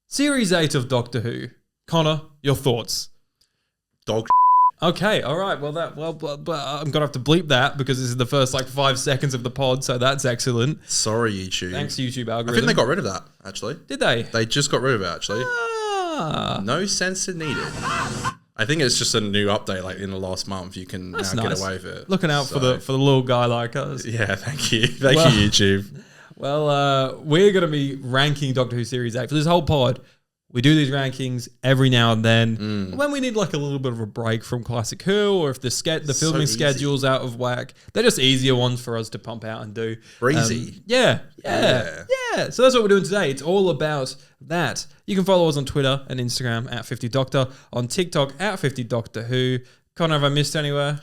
Series 8 of Doctor Who. Connor, your thoughts? Dog. Okay, all right. Well, but I'm gonna have to bleep that because this is the first 5 seconds of the pod, so that's excellent. Sorry, YouTube. Thanks, YouTube algorithm. I think they got rid of that, actually. Did they? They just got rid of it, actually. No censor needed. I think it's just a new update, in the last month. You can That's now nice. get away with it. Looking out for the little guy like us. Yeah, thank you. Thank you, YouTube. Well, we're going to be ranking Doctor Who Series 8 for this whole pod. We do these rankings every now and then. When we need a little bit of a break from Classic Who, or if the filming schedule's out of whack, they're just easier ones for us to pump out and do. Breezy. Yeah. So that's what we're doing today. It's all about that. You can follow us on Twitter and Instagram at 50Doctor, on TikTok at 50Doctor Who. Connor, have I missed anywhere?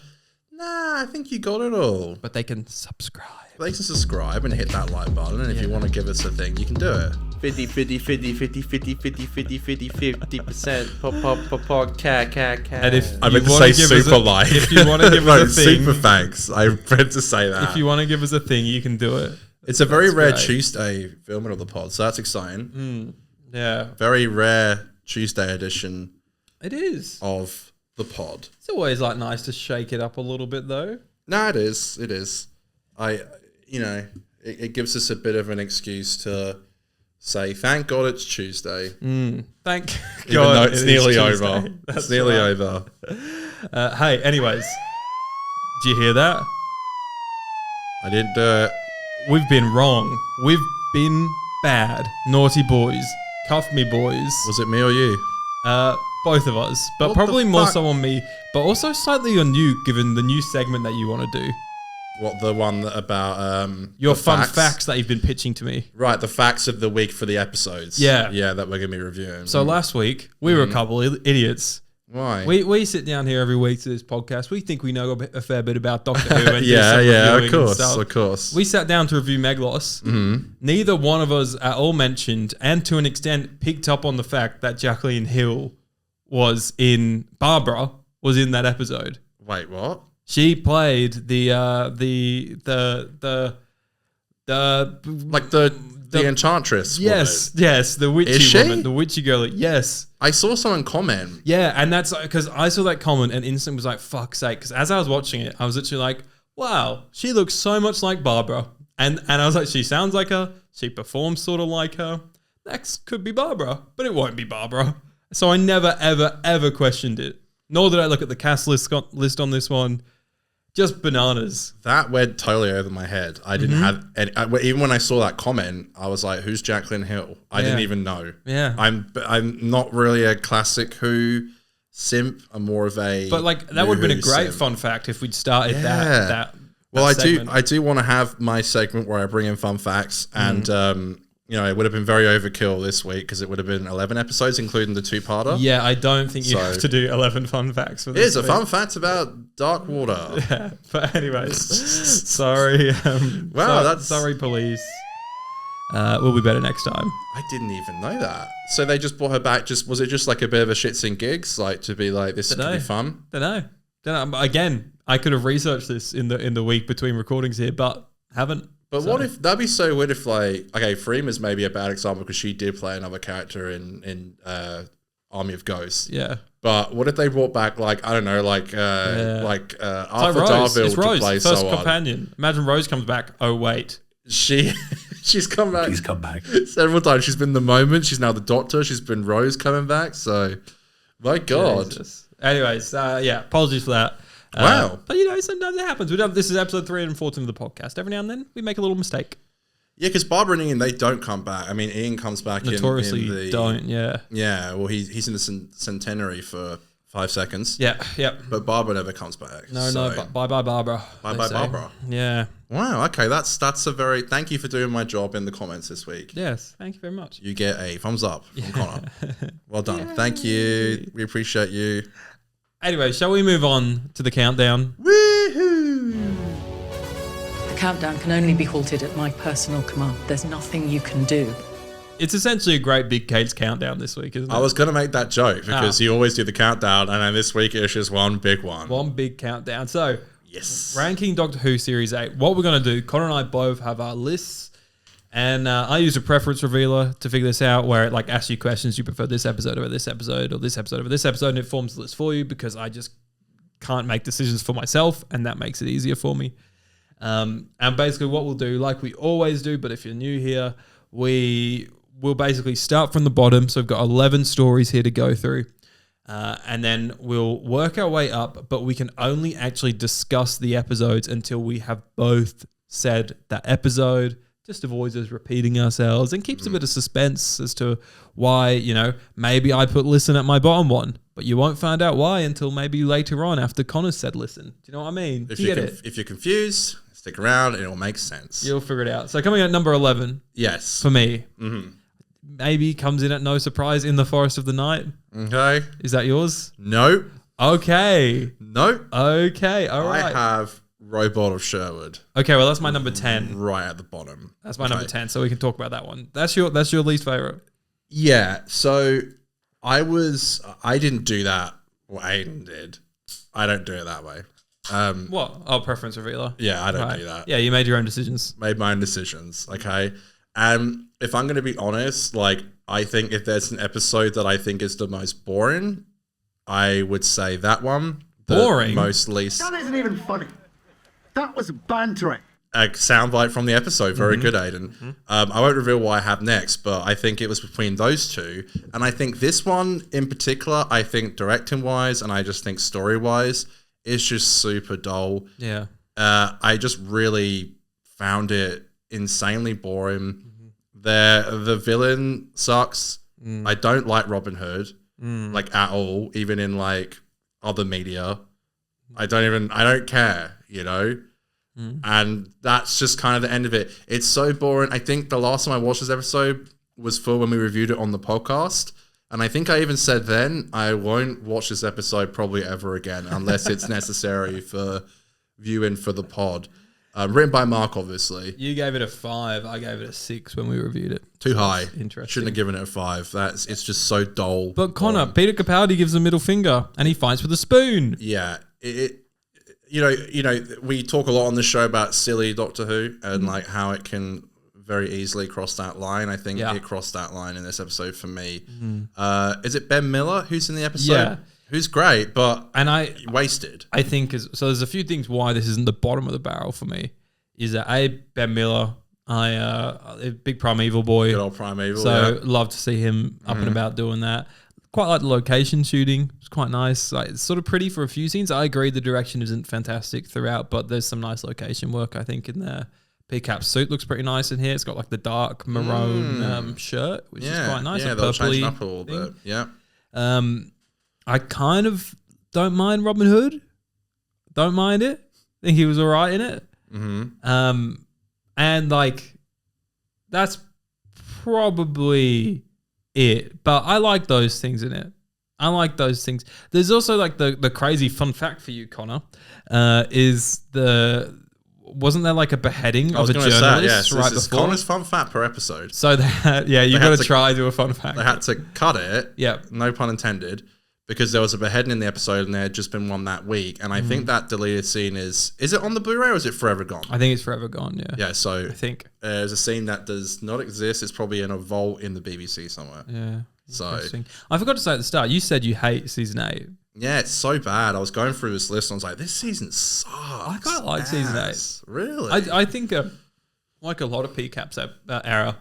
Nah, I think you got it all. But they can subscribe. They can subscribe and hit that like button, and if you want to give us a thing, you can do it. 50%, cat. And if I meant you to wanna say give us super a- like. if you want to give us a thing, super thanks. I meant to say that. if you want to give us a thing, you can do it. It's a very That's rare great. Tuesday filming of the pod, so that's exciting. Yeah, Very rare Tuesday edition it is. of the pod. It's always nice to shake it up a little bit, though. No, it is. It is. It gives us a bit of an excuse to say, thank God it's Tuesday. Thank Even God, though it's it is nearly Tuesday. over. That's It's nearly right. over. Hey, anyways, do you hear that? I didn't do it. We've been wrong. We've been bad. Naughty boys. Cuff me, boys. Was it me or you? Both of us, but What probably the more fuck? so on me, but also slightly on you, given the new segment that you want to do. What, the one that about Your the fun facts that you've been pitching to me. Right, the facts of the week for the episodes. Yeah. Yeah, that we're going to be reviewing. So last week, we were a couple idiots. Why? We sit down here every week to this podcast. We think we know a fair bit about Doctor Who. And do yeah, some reviewing of and course, stuff. of course. We sat down to review Meglos. Neither one of us at all mentioned, and to an extent picked up on the fact that Jacqueline Hill was in that episode. Wait, what? She played the Like the Enchantress. yes, the witchy Is she? woman, the witchy girl. Yes. I saw someone comment. Yeah, and that's because I saw that comment and instantly was like, fuck's sake. Because as I was watching it, I was literally like, wow, she looks so much like Barbara. And I was like, she sounds like her. She performs sort of like her. That could be Barbara, but it won't be Barbara. So I never, ever, ever questioned it. Nor did I look at the cast list on this one. Just bananas. That went totally over my head. I didn't have any, even when I saw that comment, I was like, who's Jacqueline Hill? I didn't even know. Yeah. I'm not really a classic Who simp. I'm more of a But that would have been a Who great simp. fun fact if we'd started Yeah. that. Well, that segment. I do want to have my segment where I bring in fun facts, and it would have been very overkill this week because it would have been 11 episodes, including the two-parter. Yeah, I don't think you So- have to do 11 fun facts for It this. is a week. fun fact about dark water. Yeah, but anyways, sorry. Sorry, police. We'll be better next time. I didn't even know that. So they just brought her back. Was it just like a bit of a shits and gigs, to be like, this could be fun? Don't know. Again, I could have researched this in the week between recordings here, but haven't. But what if that'd be so weird if Freema's maybe a bad example because she did play another character in Army of Ghosts. Yeah. But what if they brought back Arthur Rose. Darvill It's to Rose, play first someone? companion. Imagine Rose comes back. Oh wait, She's come back. Please come back. Several times. She's been the Moment. She's now the Doctor. She's been Rose coming back. So, my God. Jesus. Anyways, apologies for that. Wow. But sometimes it happens. This is episode 314 of the podcast. Every now and then we make a little mistake. Yeah, because Barbara and Ian, they don't come back. I mean, Ian comes back Notoriously in the... don't. Yeah. Yeah, well, he's in the centenary for 5 seconds. Yeah. Yep. But Barbara never comes back. No. Bye, Barbara. Bye, they say. Barbara. Yeah. Wow. Okay, that's a very... Thank you for doing my job in the comments this week. Yes. Thank you very much. You get a thumbs up from Connor. Well done. Yay. Thank you. We appreciate you. Anyway, shall we move on to the countdown? Woohoo! The countdown can only be halted at my personal command. There's nothing you can do. It's essentially a great big Kate's countdown this week, isn't it? I was going to make that joke because you always do the countdown, and then this week it's just one big one. One big countdown. So, yes. Ranking Doctor Who Series 8. What we're going to do, Connor and I both have our lists, And I use a preference revealer to figure this out, where it like asks you questions. You prefer this episode over this episode, or this episode over this episode, and it forms the list for you because I just can't make decisions for myself, and that makes it easier for me. And basically, what we'll do, like we always do, but if you're new here, we will basically start from the bottom. So we've got 11 stories here to go through, and then we'll work our way up. But we can only actually discuss the episodes until we have both said that episode. Just avoids us repeating ourselves and keeps a bit of suspense as to why, you know, maybe I put listen at my bottom one, but you won't find out why until maybe later on after Connor said listen. Do you know what I mean? If Do you get it? If you're confused, stick around and it'll make sense. You'll figure it out. So coming at number 11 Yes. for me, maybe comes in at no surprise, In the Forest of the Night. Okay. Is that yours? No. Okay. No. Okay. All right. I have Robot of Sherwood Okay. Well, that's my number 10. right at the bottom. That's my number 10. So we can talk about that one. That's your least favorite. Yeah. So I didn't do that. Well, Aiden did. I don't do it that way. What? Oh, preference revealer. Yeah, I don't Right. do that. Yeah, you made your own decisions. Made my own decisions. Okay. If I'm going to be honest, like, I think if there's an episode that I think is the most boring, I would say that one. The Boring? Most least. That isn't even funny. That was bantering. A soundbite from the episode. Very good, Aiden. I won't reveal what I have next, but I think it was between those two. And I think this one in particular, I think directing-wise and I just think story-wise, is just super dull. Yeah. I just really found it insanely boring. The villain sucks. I don't like Robin Hood, like at all, even in like other media. I don't care, you know? And that's just kind of the end of it. It's so boring. I think the last time I watched this episode was for when we reviewed it on the podcast. And I think I even said then, I won't watch this episode probably ever again unless it's necessary for viewing for the pod. Written by Mark, obviously. You gave it a 5. I gave it a 6 when we reviewed it. Too high. Interesting. Shouldn't have given it a 5. It's just so dull. But Connor, Peter Capaldi gives a middle finger and he fights with a spoon. Yeah, you know, we talk a lot on the show about silly Doctor Who and like how it can very easily cross that line. I think it crossed that line in this episode for me. Is it Ben Miller who's in the episode? Yeah. Who's great, but wasted. I think so. There's a few things why this isn't the bottom of the barrel for me. Is that Ben Miller? A big Primeval boy. Good old Primeval. So love to see him up and about doing that. Quite like the location shooting. It's quite nice. Like, it's sort of pretty for a few scenes. I agree the direction isn't fantastic throughout, but there's some nice location work, I think, in there. PCAP's suit looks pretty nice in here. It's got like the dark maroon shirt, which is quite nice. Yeah, they'll change it up a little bit. Yeah. I kind of don't mind Robin Hood. Don't mind it. I think he was all right in it. And like, that's probably it. But I like those things in it. I like those things. There's also like the crazy fun fact for you, Connor, wasn't there like a beheading of a journalist so right this is before? Connor's fun fact per episode. So that, you got to try to do a fun fact. They had to cut it. Yeah. No pun intended. Because there was a beheading in the episode and there had just been one that week. And I think that deleted scene is it on the Blu-ray or is it forever gone? I think it's forever gone, yeah. Yeah, so I think. There's a scene that does not exist. It's probably in a vault in the BBC somewhere. Yeah. So Interesting. I forgot to say at the start, you said you hate season 8. yeah, it's so bad. I was going through this list and I was like, this season sucks. I quite like season 8. Really? I think, like a lot of PCAP's era,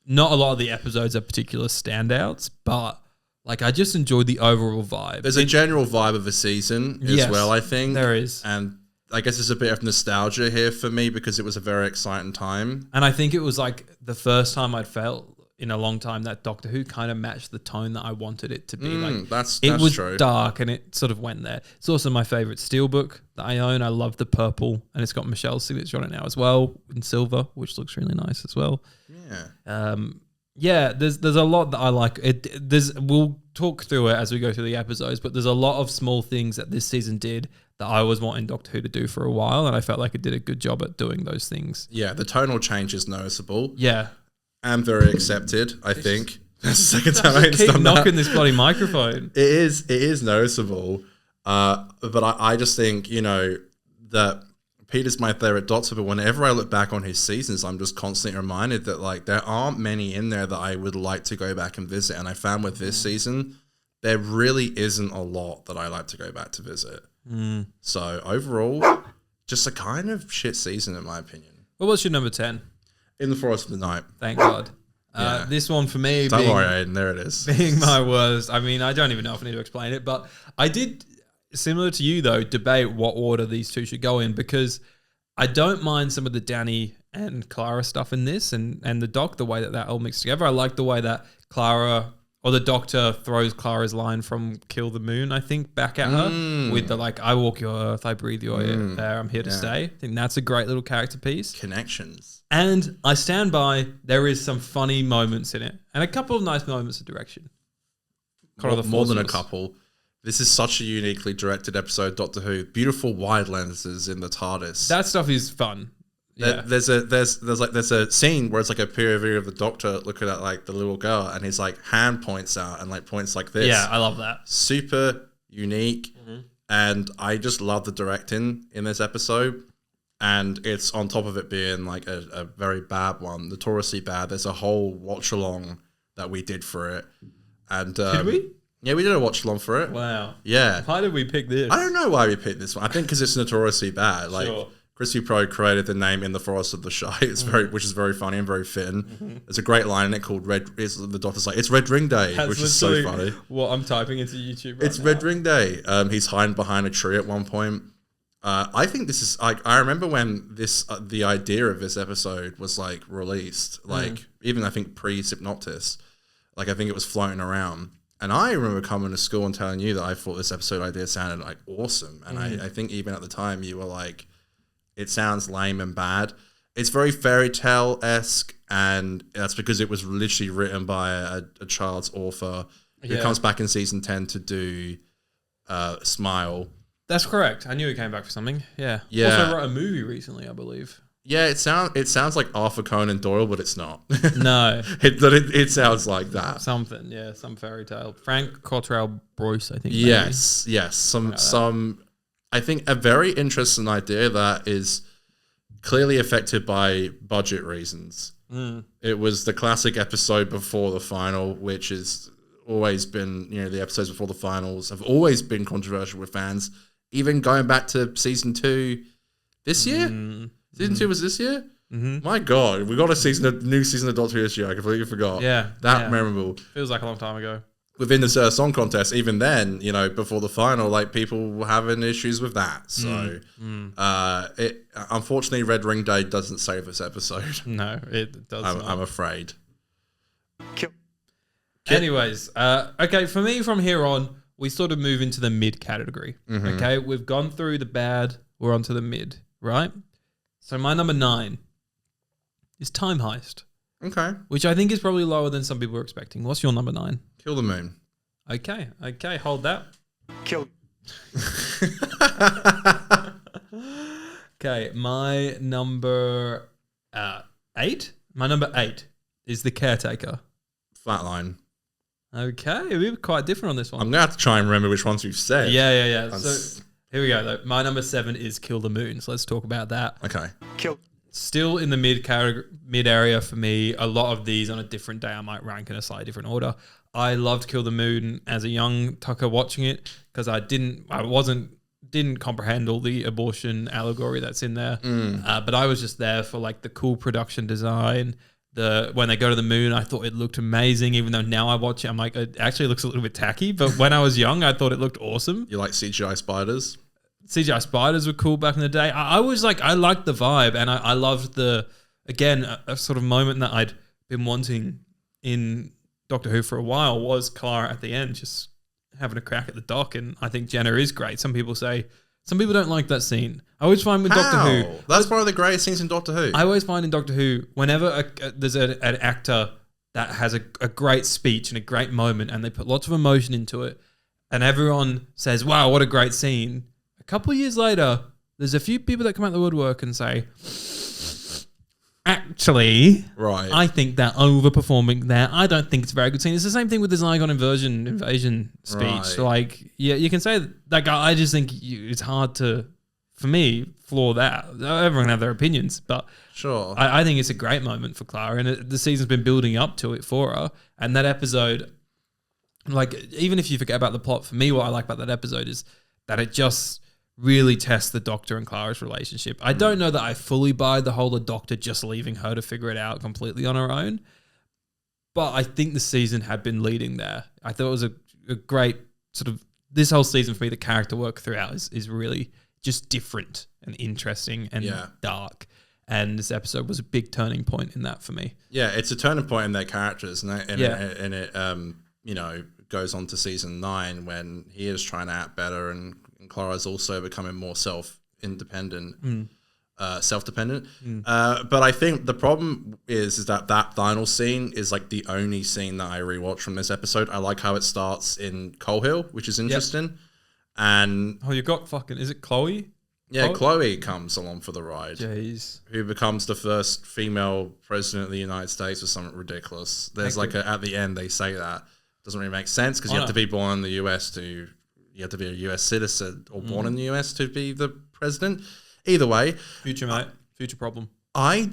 not a lot of the episodes are particular standouts, but like I just enjoyed the overall vibe. There's a general vibe of a season as well, I think. There is. And I guess there's a bit of nostalgia here for me because it was a very exciting time. And I think it was like the first time I'd felt in a long time that Doctor Who kind of matched the tone that I wanted it to be. That's it was true. dark and it sort of went there. It's also my favorite Steelbook that I own. I love the purple and it's got Michelle's signature on it now as well in silver, which looks really nice as well. Yeah. There's a lot that I like. We'll talk through it as we go through the episodes, but there's a lot of small things that this season did that I was wanting Doctor Who to do for a while, and I felt like it did a good job at doing those things. Yeah, the tonal change is noticeable. Yeah. And very accepted, I think. That's the second time I've Keep done knocking that. this bloody microphone. It is noticeable. But I just think, that Peter's my favorite Doctor, but whenever I look back on his seasons, I'm just constantly reminded that like there aren't many in there that I would like to go back and visit. And I found with this season, there really isn't a lot that I like to go back to visit. So overall, just a kind of shit season in my opinion. What was your number 10? In the Forest of the Night. Thank God. Yeah. This one for me Don't being, worry, Aiden, there it is. being my worst. I mean, I don't even know if I need to explain it, but I did, similar to you though, debate what order these two should go in because I don't mind some of the Danny and Clara stuff in this and the Doc, the way that all mixed together. I like the way that Clara or the Doctor throws Clara's line from Kill the Moon, I think, back at her with the like, I walk your earth, I breathe your air, I'm here to stay. I think that's a great little character piece. Connections. And I stand by, there is some funny moments in it and a couple of nice moments of direction. More than a couple. This is such a uniquely directed episode, Doctor Who. Beautiful wide lenses in the TARDIS. That stuff is fun. Yeah. There's a scene where it's like a POV of the Doctor looking at like the little girl, and his like hand points out and like points like this. Yeah, I love that. Super unique, and I just love the directing in this episode. And it's on top of it being like a very bad one, notoriously bad. There's a whole watch along that we did for it, and Did we? Yeah, we did a watch along for it. Wow. Yeah. Why did we pick this? I don't know why we picked this one. I think because it's notoriously bad. Like Sure. Chrissy Pro created the name In the Forest of the Shy. It's which is very funny and very fitting. There's a great line in it called "Red." The Doctor's like, "It's Red Ring Day," That's which is so literally funny. what I'm typing into YouTube. Right It's now. Red Ring Day. He's hiding behind a tree at one point. I think this is like I remember when this the idea of this episode was like released, like even I think pre-Synopsis, like I think it was floating around. And I remember coming to school and telling you that I thought this episode idea sounded like awesome. And I think even at the time you were like, it sounds lame and bad. It's very fairy tale-esque, and that's because it was literally written by a child's author who comes back in season 10 to do Smile. That's correct. I knew he came back for something. Yeah. Yeah. Also wrote a movie recently, I believe. Yeah, it sounds like Arthur Conan Doyle, but it's not. No. It sounds like that. Something. Yeah. Some fairy tale. Frank Cottrell Bruce, I think. maybe. Yes. Some. I think a very interesting idea that is clearly affected by budget reasons. It was the classic episode before the final, which has always been, the episodes before the finals have always been controversial with fans. Even going back to season 2 this year. Season 2 was this year? My God, we got a new season of Doctor Who this year. I completely forgot. Yeah. That memorable. Feels like a long time ago. Within the song contest, even then, before the final, like people were having issues with that. So, it unfortunately, Red Ring Day doesn't save this episode. No, it does not. I'm afraid. Anyways, okay, for me from here on, we sort of move into the mid category. Okay, we've gone through the bad, we're onto the mid, right? So my number 9 is Time Heist, Okay. which I think is probably lower than some people are expecting. What's your number 9? Kill the Moon. Okay, hold that. Kill. Okay, my number 8. My number 8 is The Caretaker. Flatline. Okay, we were quite different on this one. I'm going to have to try and remember which ones we've said. Yeah. So here we go, though. My number 7 is Kill the Moon. So let's talk about that. Okay. Kill. Still in the mid area for me. A lot of these on a different day I might rank in a slightly different order. I loved Kill the Moon as a young Tucker watching it because I didn't comprehend all the abortion allegory that's in there. But I was just there for like the cool production design. When they go to the moon, I thought it looked amazing. Even though now I watch it, I'm like, it actually looks a little bit tacky. But when I was young, I thought it looked awesome. You like CGI spiders? CGI spiders were cool back in the day. I was like, I liked the vibe, and I loved a sort of moment that I'd been wanting in Doctor Who for a while was Clara at the end, just having a crack at the dock. And I think Jenna is great. Some people don't like that scene. I always find with Doctor Who, That's one of the greatest scenes in Doctor Who. I always find in Doctor Who, whenever there's an actor that has a great speech and a great moment, and they put lots of emotion into it, and everyone says, "Wow, what a great scene." A couple of years later, there's a few people that come out the woodwork and say, "Actually, Right. I think they're overperforming there. I don't think it's a very good scene." It's the same thing with the Zygon invasion speech. Right. Like, yeah, you can say that guy. I just think it's hard to for me, flaw that. Everyone can have their opinions, but Sure. I think it's a great moment for Clara, and the season's been building up to it for her. And that episode, like, even if you forget about the plot, for me, what I like about that episode is that it just really tests the Doctor and Clara's relationship. I don't know that I fully buy the whole the Doctor just leaving her to figure it out completely on her own, but I think the season had been leading there. I thought it was a great sort of, this whole season for me, the character work throughout is really just different and interesting and dark. And this episode was a big turning point in that for me. Yeah, it's a turning point in their characters, and it you know, goes on to season 9 when he is trying to act better, and Clara's also becoming more self-dependent. But I think the problem is that final scene is like the only scene that I rewatch from this episode. I like how it starts in Coal Hill, which is interesting. And you got fucking, is it Chloe? yeah, Chloe comes along for the ride. Jeez. Who becomes the first female president of the United States or something ridiculous. There's at the end they say that. Doesn't really make sense because you have to be born in the US you have to be a US citizen or born in the US to be the president. Either way. Future, mate. Future problem. My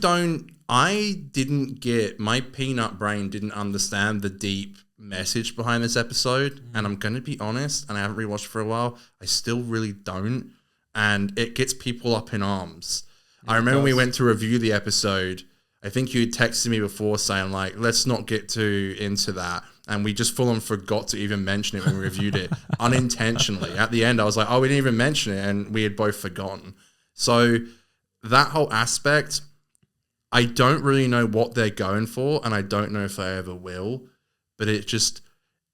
peanut brain didn't understand the deep message behind this episode. And I'm going to be honest, and I haven't rewatched for a while, I still really don't. And it gets people up in arms. I remember we went to review the episode. I think you had texted me before saying, like, let's not get too into that. And we just full on forgot to even mention it when we reviewed it unintentionally. At the end, I was like, oh, we didn't even mention it. And we had both forgotten. So that whole aspect, I don't really know what they're going for. And I don't know if they ever will. But it just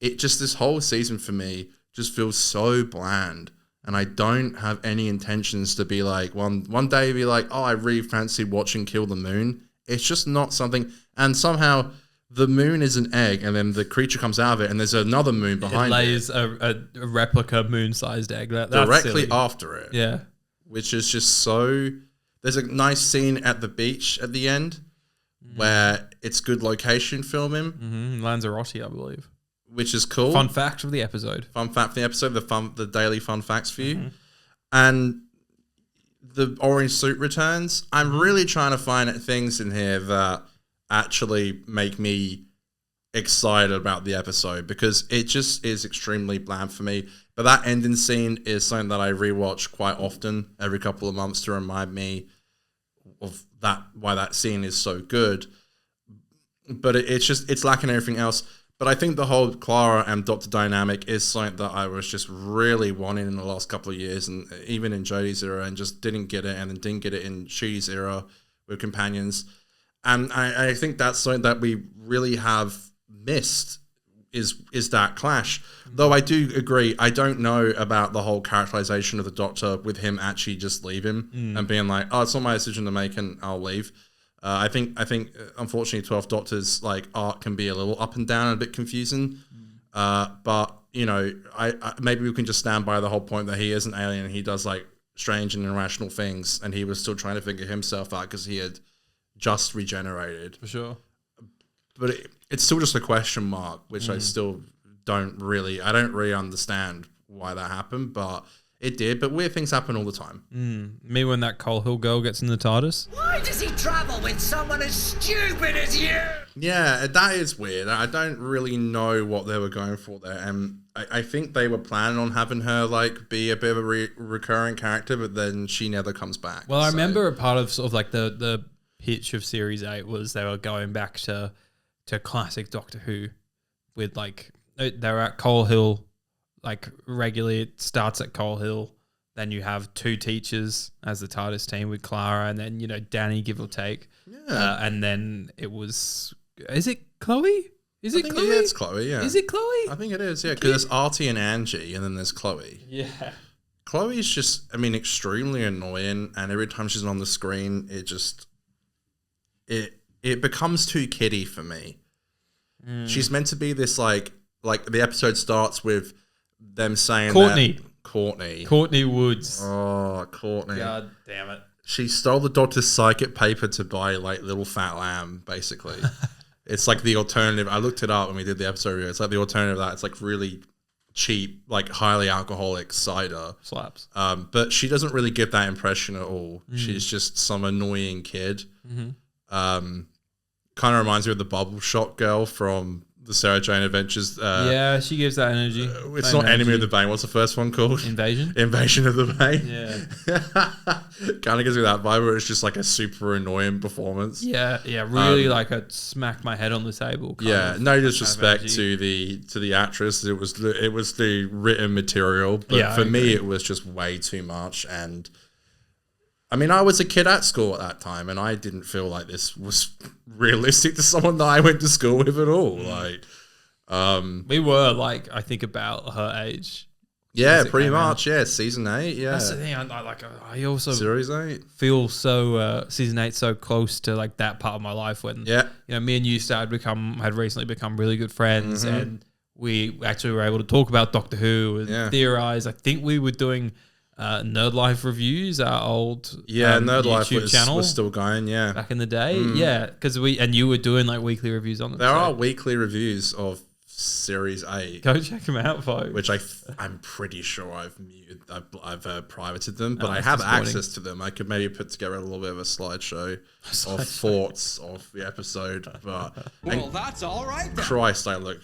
this whole season for me just feels so bland. And I don't have any intentions to be like, one day be like, oh, I really fancy watching Kill the Moon. It's just not something. And somehow the moon is an egg, and then the creature comes out of it, and there's another moon behind it. Lays a replica moon-sized egg. That's directly silly. after it. Yeah. Which is just so... There's a nice scene at the beach at the end where it's good location filming. Lanzarote, I believe. Which is cool. Fun fact of the episode. Fun fact of the episode, the daily fun facts for you. And the orange suit returns. I'm really trying to find things in here that actually make me excited about the episode, because it just is extremely bland for me. But that ending scene is something that I rewatch quite often, every couple of months, to remind me of that, why that scene is so good. But it's lacking everything else. But I think the whole Clara and Doctor dynamic is something that I was just really wanting in the last couple of years, and even in Jodie's era, and just didn't get it, and then didn't get it in Ncuti's era with Companions. And I think that's something that we really have missed is that clash. Though I do agree, I don't know about the whole characterization of the Doctor with him actually just leaving and being like, oh, it's not my decision to make and I'll leave. I think unfortunately 12th Doctor's like arc can be a little up and down and a bit confusing. But you know, I maybe we can just stand by the whole point that he is an alien and he does like strange and irrational things, and he was still trying to figure himself out because he had just regenerated. For sure. But it's still just a question mark, which I still don't really understand why that happened, but it did. But weird things happen all the time. Me when that Coal Hill girl gets in the TARDIS. Why does he travel with someone as stupid as you? Yeah, that is weird. I don't really know what they were going for there. And I think they were planning on having her like be a bit of a recurring character, but then she never comes back. Well, I remember a part of sort of like the pitch of Series 8 was they were going back to classic Doctor Who with like, they were at Coal Hill like regularly. It starts at Coal Hill. Then you have two teachers as the TARDIS team with Clara, and then, you know, Danny, give or take. Yeah. And then it was, is it Chloe? Is it Chloe? Yeah, it's Chloe, yeah. Is it Chloe? I think it is, yeah, because there's Artie and Angie, and then there's Chloe. Yeah. Chloe's just, I mean, extremely annoying, and every time she's on the screen, it becomes too kiddie for me. She's meant to be this like the episode starts with them saying Courtney Woods. Oh, Courtney. God damn it. She stole the Doctor's psychic paper to buy like Little Fat Lamb, basically. It's like the alternative. I looked it up when we did the episode review. It's like the alternative of that. It's like really cheap, like highly alcoholic cider. Slaps. But she doesn't really give that impression at all. She's just some annoying kid. Kind of reminds me of the Bubble Shot girl from the Sarah Jane Adventures. Yeah, she gives that energy. It's Same not Enemy energy. of the Bane. What's the first one called? Invasion. Invasion of the Bane. Yeah. Kind of gives me that vibe where it's just like a super annoying performance. Yeah, really like a smack my head on the table. Yeah, no disrespect to the actress. It was the written material, but Yeah, for I me agree. it was just way too much. And I mean, I was a kid at school at that time, and I didn't feel like this was realistic to someone that I went to school with at all. Like, We were like, I think about her age. yeah, As it pretty came out. much. Yeah, season 8. Yeah, That's the thing. I also series 8. feel so season 8 so close to like that part of my life when Yeah, me and you had recently become really good friends, Mm-hmm. and we actually were able to talk about Doctor Who and Yeah. theorize. I think we were doing Nerd Life reviews, our old yeah. Nerd Life YouTube was channel still going. Yeah, back in the day. Yeah, because you were doing like weekly reviews on them. there so are weekly reviews of series 8. go check them out, folks. Which I'm pretty sure I've muted. I've privated them, but Oh, I that's have disappointing. access to them. I could maybe put together a little bit of a slideshow of thoughts of the episode. But Well, that's all right then. Christ, I look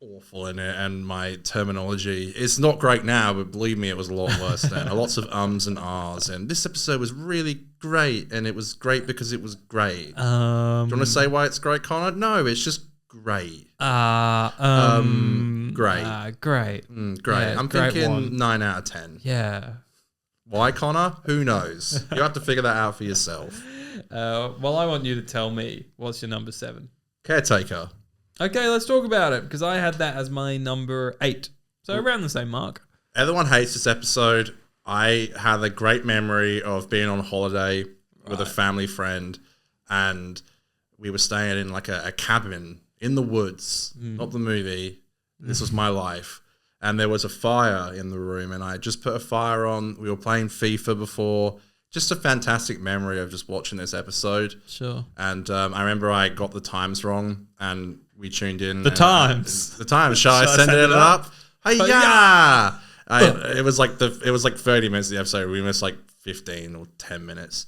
awful in it, and my terminology is not great now, but believe me, it was a lot worse then. Lots of ums and ahs, and this episode was really great, and it was great because it was great. Do you want to say why it's great, Connor? No, it's just great. Great. Great. Great. Yeah, I'm great thinking one. 9 out of 10. Yeah. Why, Connor? Who knows? You have to figure that out for yourself. Well, I want you to tell me what's your number 7. Caretaker. Okay, let's talk about it because I had that as my number 8. So around the same mark. Everyone hates this episode. I had a great memory of being on holiday with a family friend, and we were staying in like a cabin in the woods, not the movie. This was my life. And there was a fire in the room, and I just put a fire on. We were playing FIFA before. Just a fantastic memory of just watching this episode. Sure. And I remember I got the times wrong, and we tuned in. The times. The times. Shall I send it up? Hey, yeah. It was like 30 minutes of the episode. We missed like 15 or 10 minutes.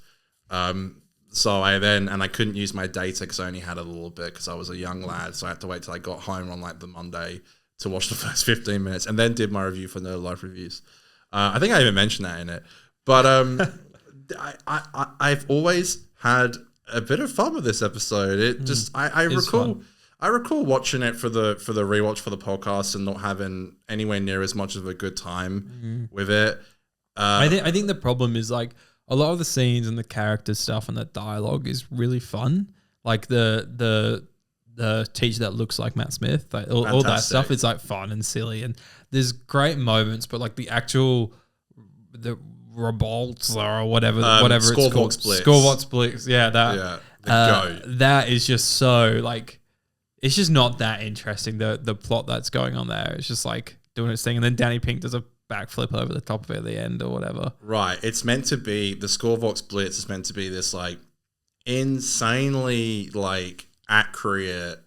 So I couldn't use my data because I only had a little bit because I was a young lad. So I had to wait till I got home on like the Monday to watch the first 15 minutes, and then did my review for Nerd Life Reviews. I think I even mentioned that in it. But I've always had a bit of fun with this episode. It just I recall watching it for the rewatch for the podcast and not having anywhere near as much of a good time with it. I think the problem is like a lot of the scenes and the character stuff and the dialogue is really fun. Like the teacher that looks like Matt Smith, like all that Fantastic. stuff is like fun and silly, and there's great moments, but like the revolts or whatever it's Scoreboard called, splits. Scoreboard splits, yeah, that Yeah, the goat. that is just so like it's just not that interesting. The plot that's going on there, it's just like doing its thing, and then Danny Pink does a backflip over the top of it at the end or whatever. Right. It's meant to be the Scorebox Blitz is meant to be this like insanely like accurate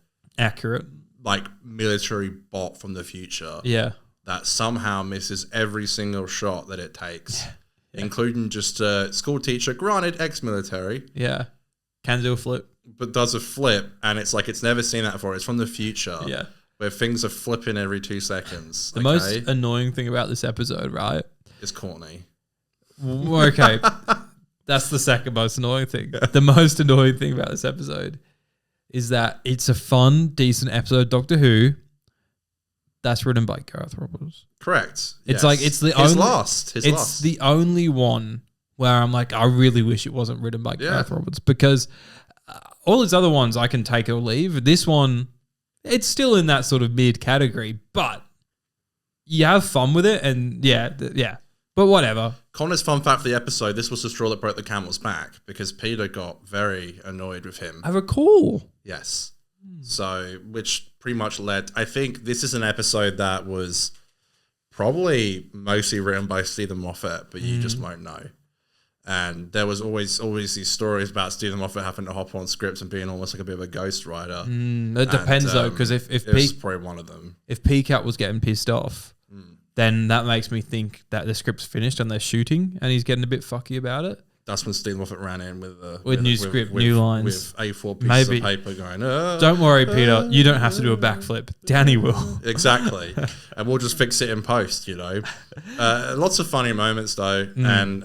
like military bot from the future Yeah. that somehow misses every single shot that it takes, including just a school teacher, granted ex-military, Yeah. Can do a flip. but does a flip, and it's like it's never seen that before. It's from the future. Yeah. Where things are flipping every 2 seconds. The most annoying thing about this episode, right? is Courtney. Okay. That's the second most annoying thing. The most annoying thing about this episode is that it's a fun, decent episode of Doctor Who that's written by Gareth Roberts. Correct. It's yes. like it's the His only lost. His it's lost. the only one where I'm like, I really wish it wasn't written by Gareth Roberts, because all his other ones I can take or leave. This one, it's still in that sort of mid category, but you have fun with it, and yeah. But whatever. Connor's fun fact for the episode: this was the straw that broke the camel's back because Peter got very annoyed with him. I recall. Yes. So, which pretty much led. I think this is an episode that was probably mostly written by Stephen Moffat, but you just won't know. And there was always these stories about Stephen Moffat having to hop on scripts and being almost like a bit of a ghostwriter. It depends though, because if it was probably one of them. if PCAT was getting pissed off, then that makes me think that the script's finished and they're shooting, and he's getting a bit fucky about it. That's when Stephen Moffat ran in with new script, new lines. with A4 pieces Maybe. of paper going. Don't worry, Peter. You don't have to do a backflip. Danny will. Exactly, and we'll just fix it in post. Lots of funny moments though, and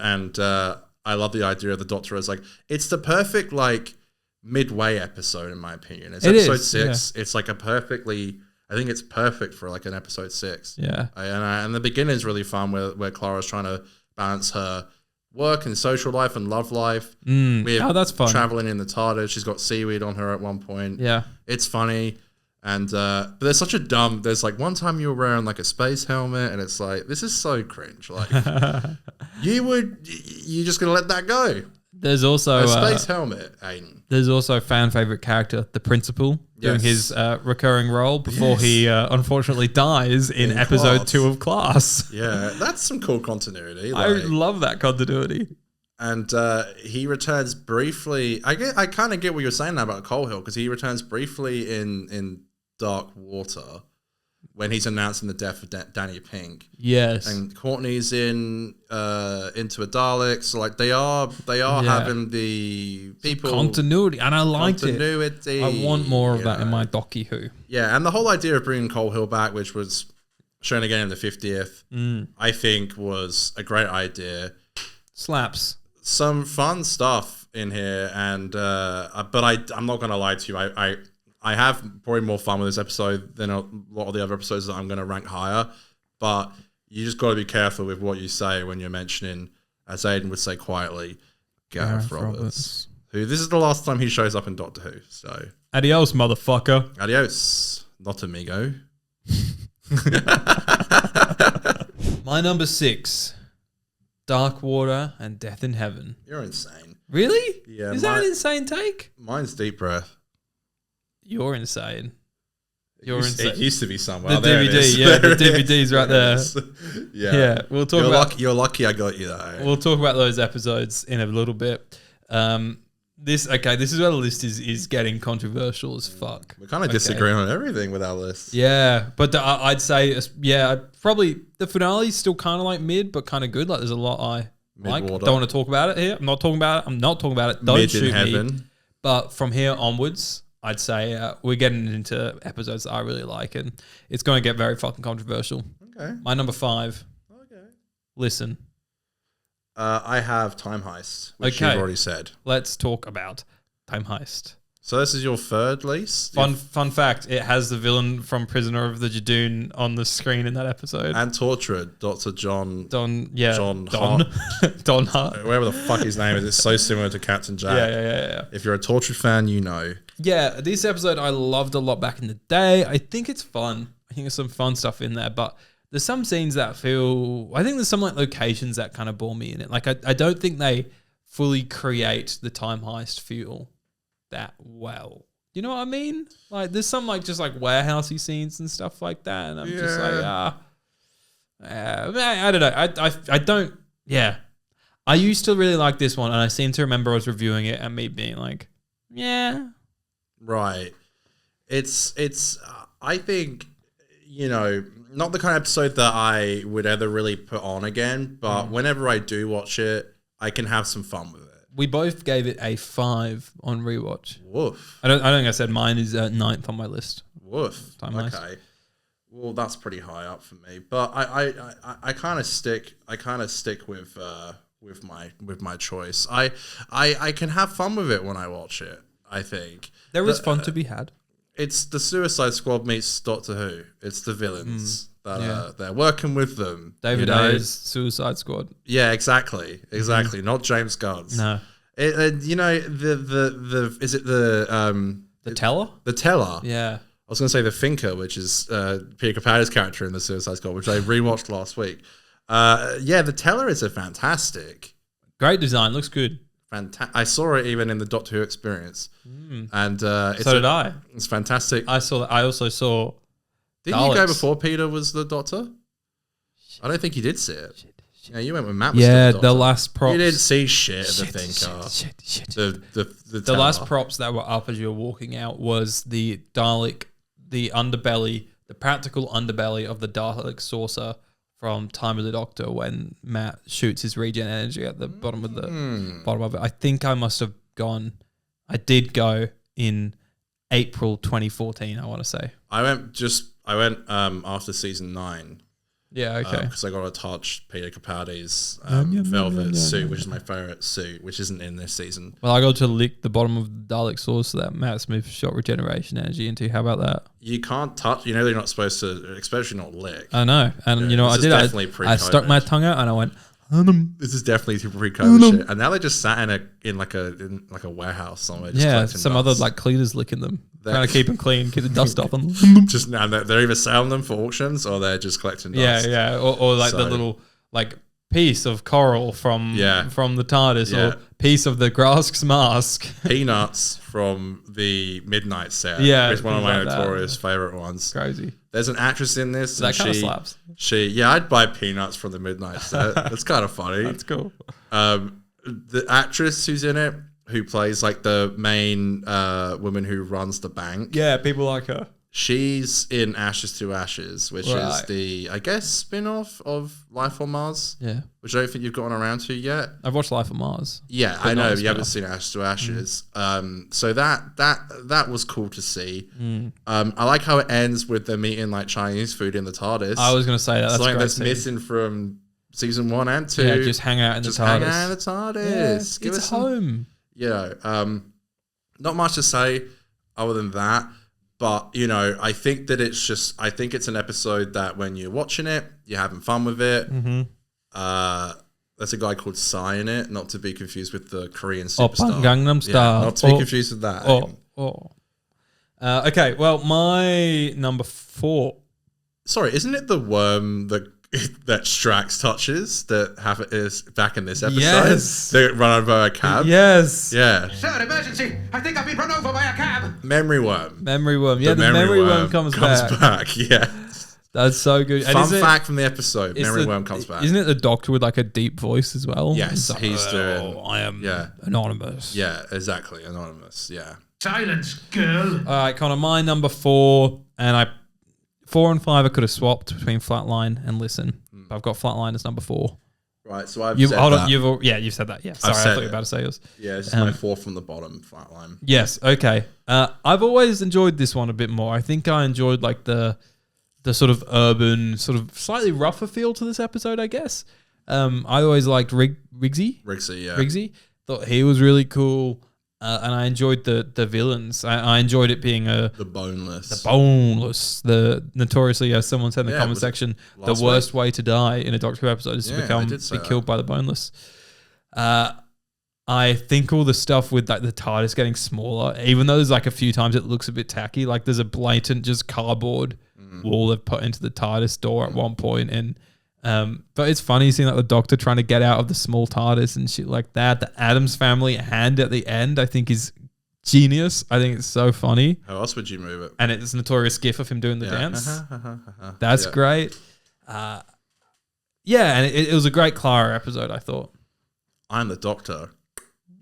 I love the idea of the Doctor as like it's the perfect like midway episode in my opinion. It's episode 6. Yeah. It's like I think it's perfect for like an episode 6. Yeah, and the beginning is really fun where Clara's trying to balance her work and social life and love life. That's fun. Traveling in the TARDIS. She's got seaweed on her at one point. Yeah, it's funny. And but there's such a dumb. There's like one time you were wearing like a space helmet, and it's like this is so cringe. Like you're just gonna let that go. There's also a space helmet, Aiden. There's also fan favorite character, the principal, doing his recurring role before he unfortunately dies in episode Class. 2 of Class. Yeah, that's some cool continuity. I love that continuity. And he returns briefly. I kind of get what you're saying now about Coal Hill, because he returns briefly in Dark Water when he's announcing the death of Danny Pink. Yes. And Courtney's in Into a Dalek. So like they are having the people continuity, and I liked continuity. it. I want more of that in my Docky Who. Yeah, and the whole idea of bringing Coal Hill back, which was shown again in the 50th, I think was a great idea. Slaps. Some fun stuff in here, and but I'm not gonna lie to you. I have probably more fun with this episode than a lot of the other episodes that I'm gonna rank higher. But you just got to be careful with what you say when you're mentioning, as Aiden would say quietly, Gareth Roberts. Who this is the last time he shows up in Doctor Who. So adios, motherfucker. Adios, not amigo. My number 6. Dark Water and Death in Heaven. You're insane. Really? Yeah. Is that an insane take? Mine's Deep Breath. You're insane. You're insane. It used to be somewhere. The DVD, yeah, the DVD's right there. Yeah. We'll talk you're lucky I got you that. We'll talk about those episodes in a little bit. This is where the list is getting controversial as fuck. We kind of disagree on everything with our list. Yeah, but I'd say, probably the finale's still kind of like mid, but kind of good. Like there's a lot I like. Don't want to talk about it here. I'm not talking about it. Don't mid shoot in heaven. me. But from here onwards, I'd say we're getting into episodes that I really like, and it's going to get very fucking controversial. Okay. My number 5. Okay. Listen. I have Time Heist, which you've already said. Let's talk about Time Heist. So this is your third least? Fun fact, it has the villain from Prisoner of the Jadoon on the screen in that episode. And Torturer, Dr. John Hart. Don Hart. Whoever the fuck his name is, it's so similar to Captain Jack. Yeah. If you're a Tortured fan, you know. Yeah, this episode I loved a lot back in the day. I think it's fun. I think there's some fun stuff in there, but there's some scenes that I think there's some like locations that kind of bore me in it. Like I don't think they fully create the Time Heist feel that well. You know what I mean? Like there's some like just like warehousey scenes and stuff like that, and I'm just like I don't know. I don't. Yeah, I used to really like this one, and I seem to remember I was reviewing it and me being like, yeah, right. It's I think, not the kind of episode that I would ever really put on again, but whenever I do watch it, I can have some fun with it. We both gave it a 5 on rewatch. Woof. I don't think I said mine is 9th on my list. Woof. Time okay. Heist. Well, that's pretty high up for me, but I kind of stick with my choice. I can have fun with it when I watch it. I think there is fun to be had. It's the Suicide Squad meets Doctor Who. It's the villains that they're working with them. David Ayer's Suicide Squad. Yeah, exactly. Not James Gunn's. No. The is it the Teller? The Teller. Yeah. I was going to say the Thinker, which is Peter Capaldi's character in the Suicide Squad, which I rewatched last week. The Teller is a fantastic. Great design. Looks good. I saw it even in the Doctor Who experience, and so did I. It's fantastic. I saw that. I also saw. Didn't you go before Peter was the Doctor? I don't think he did see it. Yeah, you went with Matt. Was Yeah, the the Doctor. last props. You didn't see shit at the thinker. The last tower. props that were up as you were walking out was the Dalek, the underbelly, the practical underbelly of the Dalek saucer from Time of the Doctor when Matt shoots his regen energy at the bottom of it. I think I must have gone. I did go in April 2014. I want to say. I went after season 9. Yeah. Okay. Because I got to touch Peter Capaldi's velvet suit, which is my favorite suit, which isn't in this season. Well, I got to lick the bottom of the Dalek saucer that Matt Smith shot regeneration energy into. How about that? You can't touch. You know they're not supposed to, especially not lick. I know. And Yeah, you know what I this did? is definitely I stuck pre-COVID. my tongue out and I went, This is definitely pre-COVID shit. And now they just sat in like a warehouse somewhere. Just yeah, collecting some dust. other like cleaners licking them. That- Trying to keep them clean, keep the dust off them. Just now they're either selling them for auctions or they're just collecting Yeah, dust. yeah. Or like the So- little like piece of coral from Yeah. from the TARDIS Yeah. or piece of the Grask's mask. Peanuts from the Midnight set. Yeah, It's one of things my like that. notorious favorite ones. Crazy. There's an actress in this. That and kind of slaps. I'd buy Peanuts from the Midnight set. That's kind of funny. That's cool. The actress who's in it, who plays like the main woman who runs the bank, Yeah, people like her. she's in Ashes to Ashes, which is Right. the, I guess, spin-off of Life on Mars, Yeah. which I don't think you've gotten around to yet. I've watched Life on Mars. Yeah, But I not know a you haven't spin-off. seen Ashes to Ashes. So that was cool to see. Mm. I like how it ends with them eating like Chinese food in the TARDIS. I was going to say that. That's Something great that's scene. missing from season 1 and 2. Yeah, just hang out in the Just TARDIS. hang out in the TARDIS. Yeah, Give it's us some- home. not much to say other than that. But, you know, I think it's an episode that when you're watching it, you're having fun with it. Mm-hmm. There's a guy called Psy in it, not to be confused with the Korean Oppa superstar. Gangnam Style. not to be confused with that. Okay, well, my number 4. Sorry, isn't it the worm that Strax touches that is back in this episode? Yes. They run over a cab? Yes. Yeah. Sir, emergency! I think I've been run over by a cab! Memory worm. Memory worm. Yeah, the memory worm comes back. Yeah. That's so good. And Fun is it- fact from the episode: it's memory the- worm comes back. Isn't it the Doctor with like a deep voice as well? Yes, It's like, he's doing. I am Yeah. anonymous. Yeah, exactly. Anonymous. Yeah. Silence, girl. All right, Connor, my number 4, and 4 and 5 I could have swapped between Flatline and Listen. But I've got Flatline as number 4. Right. So I've You've said hold that. on, you've said that. Yeah, sorry, I said thought you were it. about to say yours. Yeah, this is my 4 from the bottom flatline. Yes, okay. I've always enjoyed this one a bit more. I think I enjoyed like the sort of urban, sort of slightly rougher feel to this episode, I guess. I always liked Riggsy. Rixie, yeah. Riggsy. Thought he was really cool. And I enjoyed the villains. I enjoyed it being The boneless. boneless, the notoriously, as someone said in the Yeah, comment was it section, the last worst way to die in a Doctor Who episode is Yeah, to I be did say that. killed by the boneless. I think all the stuff with like the TARDIS getting smaller, even though there's like a few times it looks a bit tacky, like there's a blatant just cardboard wall they've put into the TARDIS door at one point, and but it's funny seeing like the Doctor trying to get out of the small TARDIS and shit like that. The Addams Family hand at the end, I think, is genius. I think it's so funny, How else would you move it? and it's a notorious gif of him doing the Yeah. dance. That's Yeah. great. Yeah, and it was a great Clara episode, I thought. I'm the Doctor.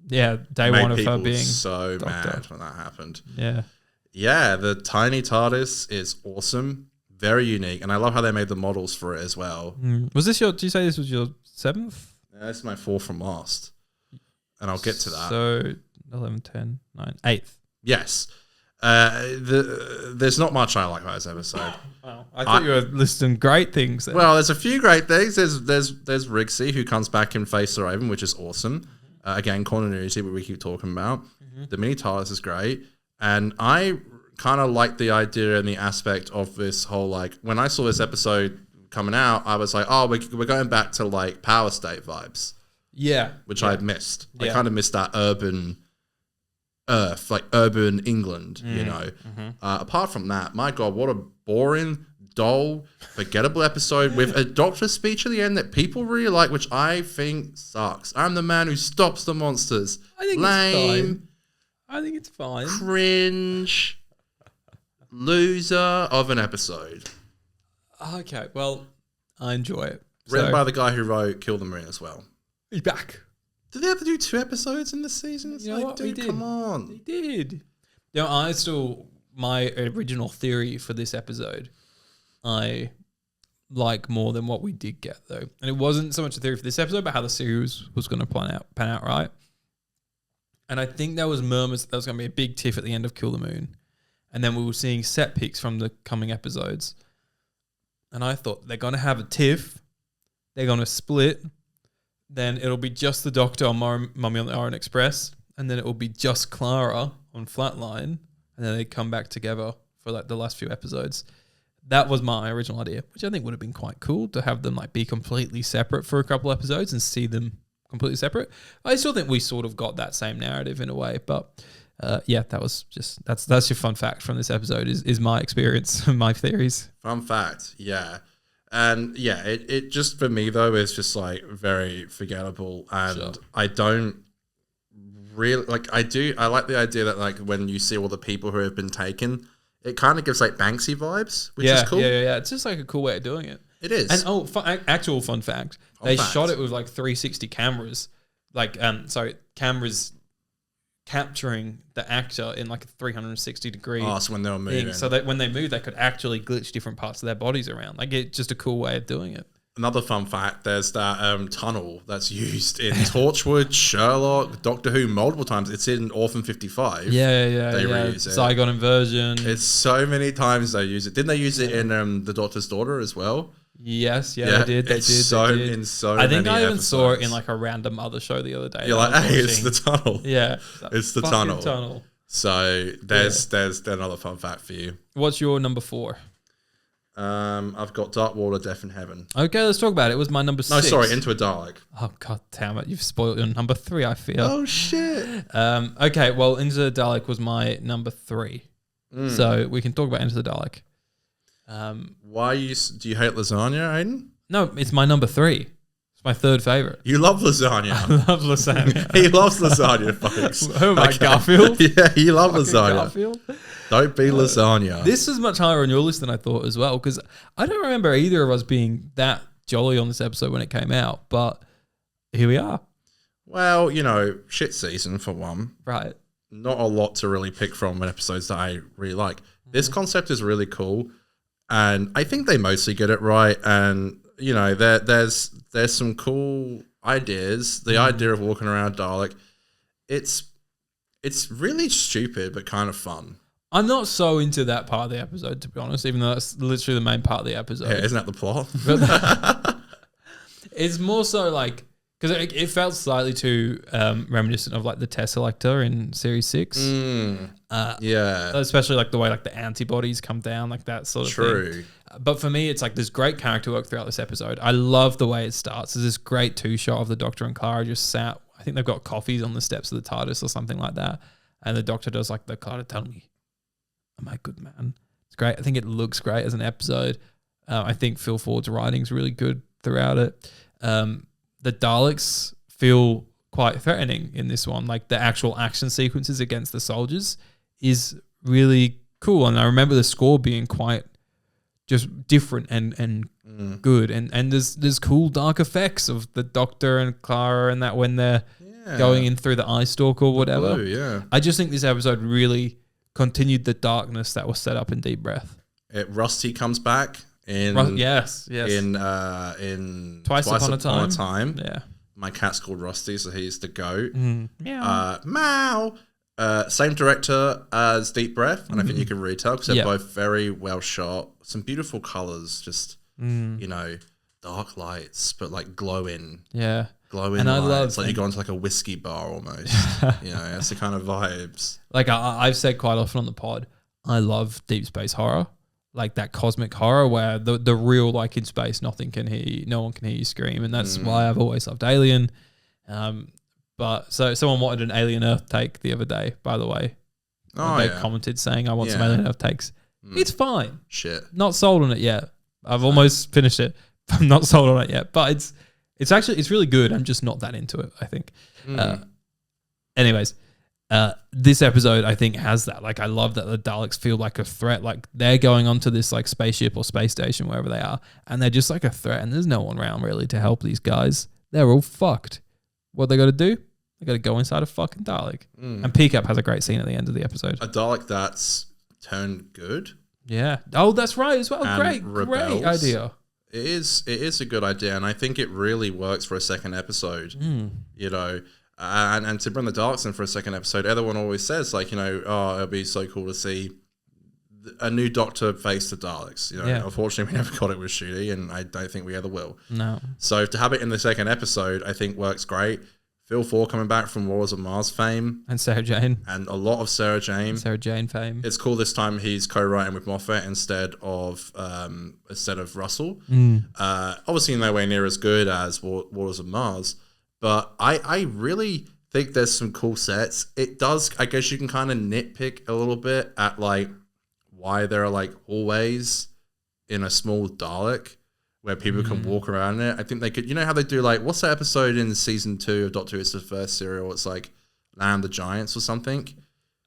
Yeah, day Made one of her people being so Doctor. mad when that happened. Yeah. Yeah, the tiny TARDIS is awesome, very unique, and I love how they made the models for it as well. Was this your? Did you say this was your 7th? That's my 4 from last, and I'll get to that. So 11, 10, 9, 8th. Yes, there's not much I like about this episode. Wow. I thought you were listing great things there. Well, there's a few great things. There's Rixie who comes back in Face the Raven, which is awesome. Again, continuity, but we keep talking about. The mini TARDIS is great, and I kind of like the idea and the aspect of this whole, like, when I saw this episode coming out, I was like, oh, we're going back to like Power State vibes, yeah. which I missed. I Yeah. kind of missed that urban Earth, like urban England, you know. Apart from that, my God, what a boring, dull, forgettable episode with a Doctor speech at the end that people really like, which I think sucks. I'm the man who stops the monsters. I think it's Lame, fine. I think it's fine. cringe, loser of an episode. Okay, well, I enjoy it. Written So- by the guy who wrote Kill the Moon as well. He's back. Did they have to do 2 episodes in this season? It's You know like, what? We dude, did. come on. He did. You know, my original theory for this episode, I like more than what we did get though. And it wasn't so much a theory for this episode, but how the series was going to pan out, right? And I think there was murmurs that there was going to be a big tiff at the end of Kill the Moon. And then we were seeing set pics from the coming episodes. And I thought they're going to have a tiff. They're going to split. Then it'll be just the Doctor on Mummy on the Orient Express. And then it will be just Clara on Flatline. And then they come back together for like the last few episodes. That was my original idea, which I think would have been quite cool to have them like be completely separate for a couple episodes and see them completely separate. I still think we sort of got that same narrative in a way, but yeah, that was just that's your fun fact from this episode is my experience, my theories. Fun fact, yeah. And yeah, it just for me though is just like very forgettable, and Sure. I don't really like. I like the idea that like when you see all the people who have been taken, it kind of gives like Banksy vibes, which yeah, is cool. yeah. It's just like a cool way of doing it. It is. And actual fun fact, they fact. shot it with like 360 cameras, cameras capturing the actor in like a 360 degree. Oh, so when they were moving. thing, so that when they move, they could actually glitch different parts of their bodies around. Like it's just a cool way of doing it. Another fun fact, there's that tunnel that's used in Torchwood, Sherlock, Doctor Who multiple times. It's in Orphan 55. They reuse it. Zygon inversion. It's so many times they use it. Didn't they use it in The Doctor's Daughter as well? Yes, Yeah, they did. They it's did. so- they did. in so I think many I even saw it in episodes. like a random other show the other day. You're that like, I was hey, it's the watching. tunnel. Yeah, It's the fucking tunnel. So there's another fun fact for you. What's your number 4? I've got Dark Water, Death in Heaven. Okay, let's talk about it. It was my number 6. No, sorry, Into a Dalek. Oh god damn it! You've spoiled your number 3. I feel. Oh shit! Okay, well, Into the Dalek was my number 3, so we can talk about Into the Dalek. Why do you hate lasagna, Aiden? No, it's my number 3. It's my third favorite. You love lasagna. I love lasagna. He loves lasagna, folks. Oh my Garfield. Yeah, you love lasagna. Garfield. Don't be lasagna. This is much higher on your list than I thought as well, because I don't remember either of us being that jolly on this episode when it came out, but here we are. Well, you know, shit season for one. Right. Not a lot to really pick from in episodes that I really like. This concept is really cool, and I think they mostly get it right. And you know, there's some cool ideas. The idea of walking around Dalek, it's really stupid but kind of fun. I'm not so into that part of the episode, to be honest, even though that's literally the main part of the episode. Yeah, isn't that the plot? It's more so like, because it felt slightly too reminiscent of like the Tesselector in Series 6. Yeah, Especially like the way like the antibodies come down, like that sort of thing. true. But for me, it's like there's great character work throughout this episode. I love the way it starts. There's this great 2-shot of the Doctor and Clara just sat. I think they've got coffees on the steps of the TARDIS or something like that. And the Doctor does like the Clara, tell me, am I a good man? It's great. I think it looks great as an episode. I think Phil Ford's writing's really good throughout it. The Daleks feel quite threatening in this one. Like the actual action sequences against the soldiers is really cool. And I remember the score being quite just different and good. And there's cool dark effects of the Doctor and Clara and that when they're going in through the eye stalk or whatever. Blue, yeah. I just think this episode really continued the darkness that was set up in Deep Breath. Rusty comes back in Yes. in Twice Upon a Time. Yeah. My cat's called Rusty, so he's the goat. Meow. Meow. Same director as Deep Breath, and I think you can really tell because they're Yep. both very well shot. Some beautiful colors, just you know, dark lights, but like glowing Yeah. and I lights. love- Like you go into like a whiskey bar almost. You know, that's the kind of vibes. Like I've said quite often on the pod, I love deep space horror. Like that cosmic horror where the real, like in space, no one can hear you scream. And that's why I've always loved Alien. But so someone wanted an Alien Earth take the other day, by the way. Oh They yeah. commented saying, I want some Yeah. Alien Earth takes. It's fine. Shit. Not sold on it yet. I've almost finished it. I'm not sold on it yet. But it's really good. I'm just not that into it, I think. Anyways, This episode, I think, has that. Like, I love that the Daleks feel like a threat. Like, they're going onto this like spaceship or space station, wherever they are, and they're just like a threat. And there's no one around really to help these guys. They're all fucked. What they got to do? They got to go inside a fucking Dalek. And PCAP has a great scene at the end of the episode. A Dalek that's turned good. Yeah. Oh, that's right as well. And Great rebels. idea. It is a good idea, and I think it really works for a second episode. You know, and to bring the Daleks in for a second episode, everyone always says like, you know, oh, it'll be so cool to see a new Doctor face the Daleks. You know, unfortunately, we never got it with Shooty, and I don't think we ever will. No. So to have it in the second episode, I think works great. Phil Ford coming back from Wars of Mars fame, And Sarah Jane. and a lot of Sarah Jane. Fame. It's cool this time he's co-writing with Moffat instead of Russell. Obviously nowhere near as good as Wars of Mars, but I really think there's some cool sets. It does, I guess you can kind of nitpick a little bit at like why there are like hallways in a small Dalek where people can walk around it. I think they could, you know how they do like, what's that episode in season 2 of Doctor Who? It's the first serial. It's like Land of the Giants or something.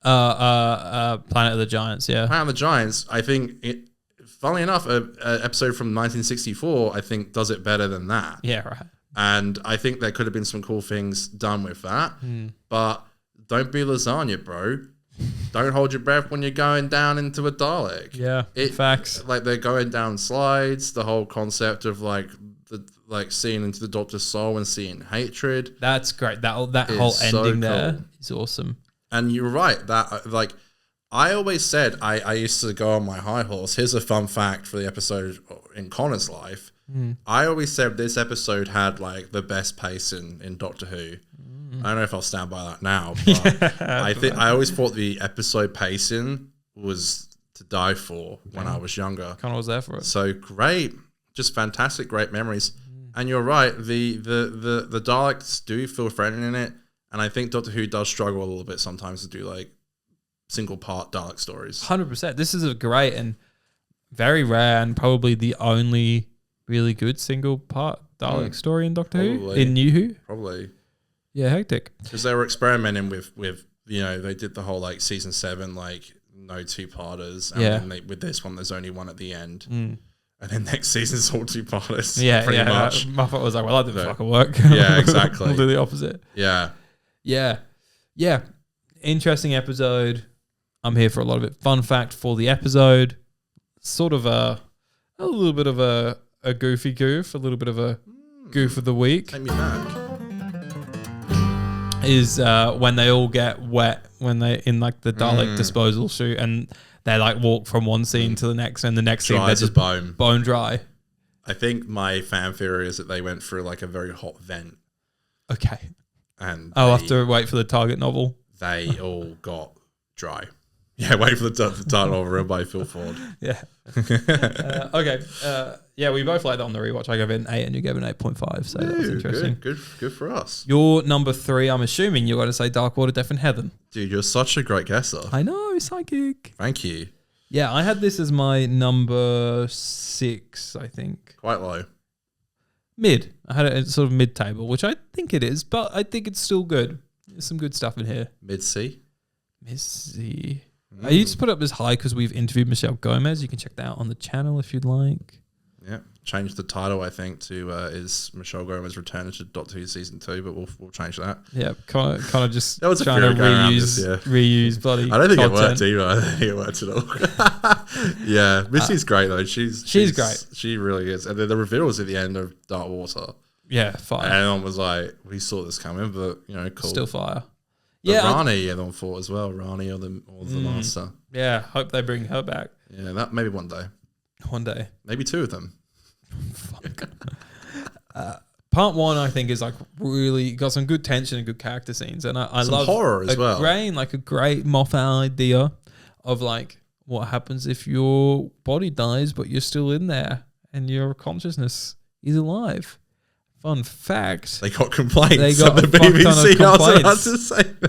Planet of the Giants, yeah. Planet of the Giants, I think it, funnily enough, an episode from 1964, I think does it better than that. Yeah, right. And I think there could have been some cool things done with that. But don't be lasagna, bro. Don't hold your breath when you're going down into a Dalek. Yeah, facts. Like they're going down slides. The whole concept of like seeing into the Doctor's soul and seeing hatred. That's great. That whole so ending there cool. is awesome. And you're right. That like I always said, I used to go on my high horse. Here's a fun fact for the episode in Connor's life. I always said this episode had like the best pace in Doctor Who. I don't know if I'll stand by that now, but I always thought the episode pacing was to die for when I was younger. Connor was there for it. So great, just fantastic, great memories. And you're right, the Daleks do feel threatening in it, and I think Doctor Who does struggle a little bit sometimes to do like single part Dalek stories. 100%. This is a great and very rare and probably the only really good single part Dalek story in Doctor Who, in New Who. Probably. Yeah, hectic. Because they were experimenting with you know, they did the whole like season 7 like no two-parters, and then with this one there's only one at the end, and then next season's all two-parters. Yeah, pretty much. Moffat was like, well, that didn't fucking work. Yeah, exactly. We'll do the opposite. Yeah. Interesting episode. I'm here for a lot of it. Fun fact for the episode, sort of a little bit of a goofy goof, a little bit of a goof of the week. Take me back. Is when they all get wet when they in like the Dalek disposal chute, and they like walk from one scene to the next, and the next scene they're just bone dry. I think my fan theory is that they went through like a very hot vent. Okay. And I'll have to wait for the Target novel. They all got dry. Yeah, wait for the title novel written by Phil Ford. Yeah. Okay. Yeah, we both liked that on the rewatch. I gave it an 8 and you gave it an 8.5. So that was interesting. Good for us. Your number 3, I'm assuming you're going to say Dark Water, Death in Heaven. Dude, you're such a great guesser. I know, psychic. Thank you. Yeah, I had this as my number 6, I think. Quite low. Mid. I had it at sort of mid-table, which I think it is, but I think it's still good. There's some good stuff in here. Mid-C? Mid-C. You just put it up as high because we've interviewed Michelle Gomez. You can check that out on the channel if you'd like. Yeah, changed the title I think to is Michelle Gomez returning to Doctor Who season 2, but we'll change that. Yeah, kind of just that was trying to reuse bloody. I don't think content. it worked either. I don't think it worked at all. Yeah, Missy's great though. She's great. She really is. And then the reveals at the end of Dark Water. Yeah, fire. And everyone was like, we saw this coming, but you know, cool. Still fire. But yeah, Rani, everyone thought as well. Rani or the Master. Yeah, hope they bring her back. Yeah, that maybe one day. One day, maybe 2 of them. Fuck. Part 1, I think, is like really got some good tension and good character scenes, and I some love horror as well. Like a great Moffat idea of like what happens if your body dies but you're still in there and your consciousness is alive. Fun fact. They got complaints. They got the BBC.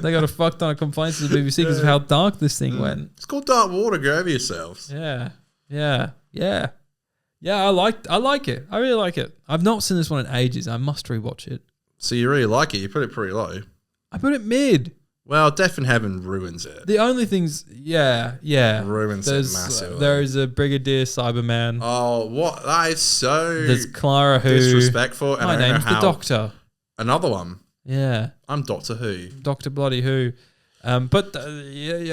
They got a fuck ton of complaints to the BBC because of how dark this thing went. It's called Dark Water. Go over yourselves. Yeah. I like it. I really like it. I've not seen this one in ages. I must rewatch it. So you really like it? You put it pretty low. I put it mid. Well, Death in Heaven ruins it. The only things, Ruins it there's massively. there is a Brigadier Cyberman. Oh, what? That is so There's Clara who disrespectful. And my I don't know name's the how. Doctor. Another one. Yeah, I'm Doctor Who. Doctor Bloody Who. But let's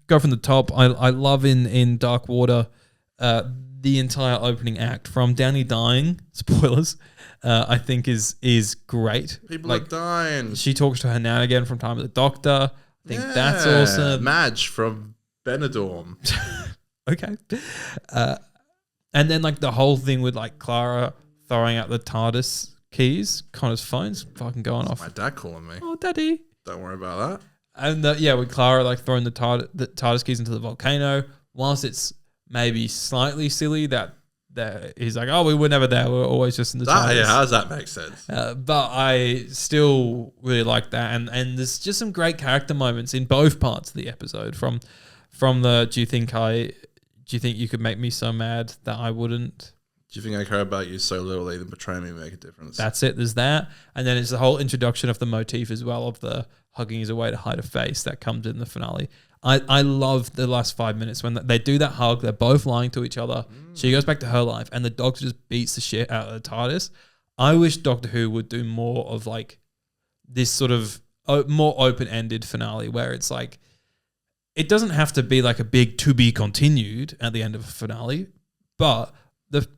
go from the top. I love in Dark Water the entire opening act from Danny dying. Spoilers. I think is great. People are dying. She talks to her nan again from Time of the Doctor. I think that's Yeah, awesome. Madge from Benidorm. Okay. And then like the whole thing with like Clara throwing out the TARDIS keys, Connor's phone's fucking going off. My dad calling me. Oh, daddy. Don't worry about that. And with Clara like throwing the TARDIS keys into the volcano, whilst it's maybe slightly silly that he's like, oh, we were never there. We were always just in the TARDIS. Yeah, how does that make sense? But I still really like that. And there's just some great character moments in both parts of the episode from the, do you think you could make me so mad that I wouldn't? Do you think I care about you so little that even betray me make a difference? That's it. There's that. And then it's the whole introduction of the motif as well of the hugging is a way to hide a face that comes in the finale. I love the last 5 minutes when they do that hug. They're both lying to each other. She goes back to her life and the Doctor just beats the shit out of the TARDIS. I wish Doctor Who would do more of like this sort of more open-ended finale where it's like, it doesn't have to be like a big to be continued at the end of a finale, but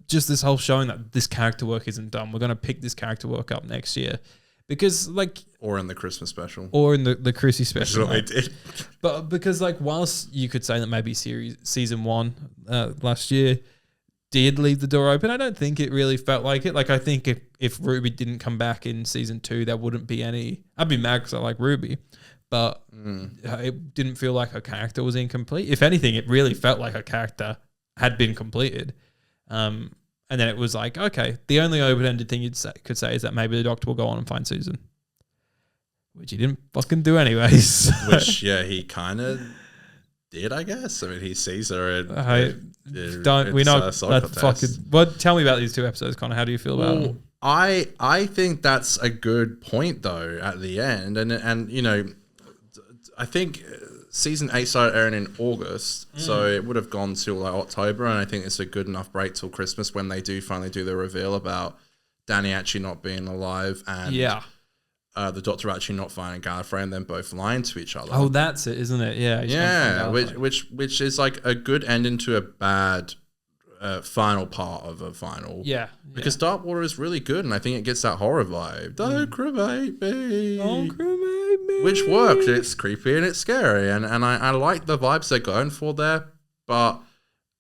just this whole showing that this character work isn't done. We're going to pick this character work up next year because like, or in the Christmas special, or in the Chrissy special. That's what I did. But because like, whilst you could say that maybe season 1 last year did leave the door open, I don't think it really felt like it. Like I think if Ruby didn't come back in season 2, there wouldn't be any. I'd be mad because I like Ruby, but it didn't feel like her character was incomplete. If anything, it really felt like her character had been completed. And then it was like, okay, the only open-ended thing could say is that maybe the Doctor will go on and find Susan, which he didn't fucking do anyways. Which he kind of did, I guess. I mean, he sees her and Tell me about these 2 episodes, Connor. How do you feel about them? I think that's a good point though at the end, and you know, I think season 8 started airing in August, so it would have gone till like October, and I think it's a good enough break till Christmas when they do finally do the reveal about Danny actually not being alive and the Doctor actually not finding Gallifrey and then both lying to each other. Oh, that's it, isn't it? Yeah. Which is like a good ending to a bad final part of a final. Yeah. Because Dark Water is really good, and I think it gets that horror vibe. Don't cremate me. Don't cremate me. Which works. It's creepy and it's scary, and I like the vibes they're going for there. But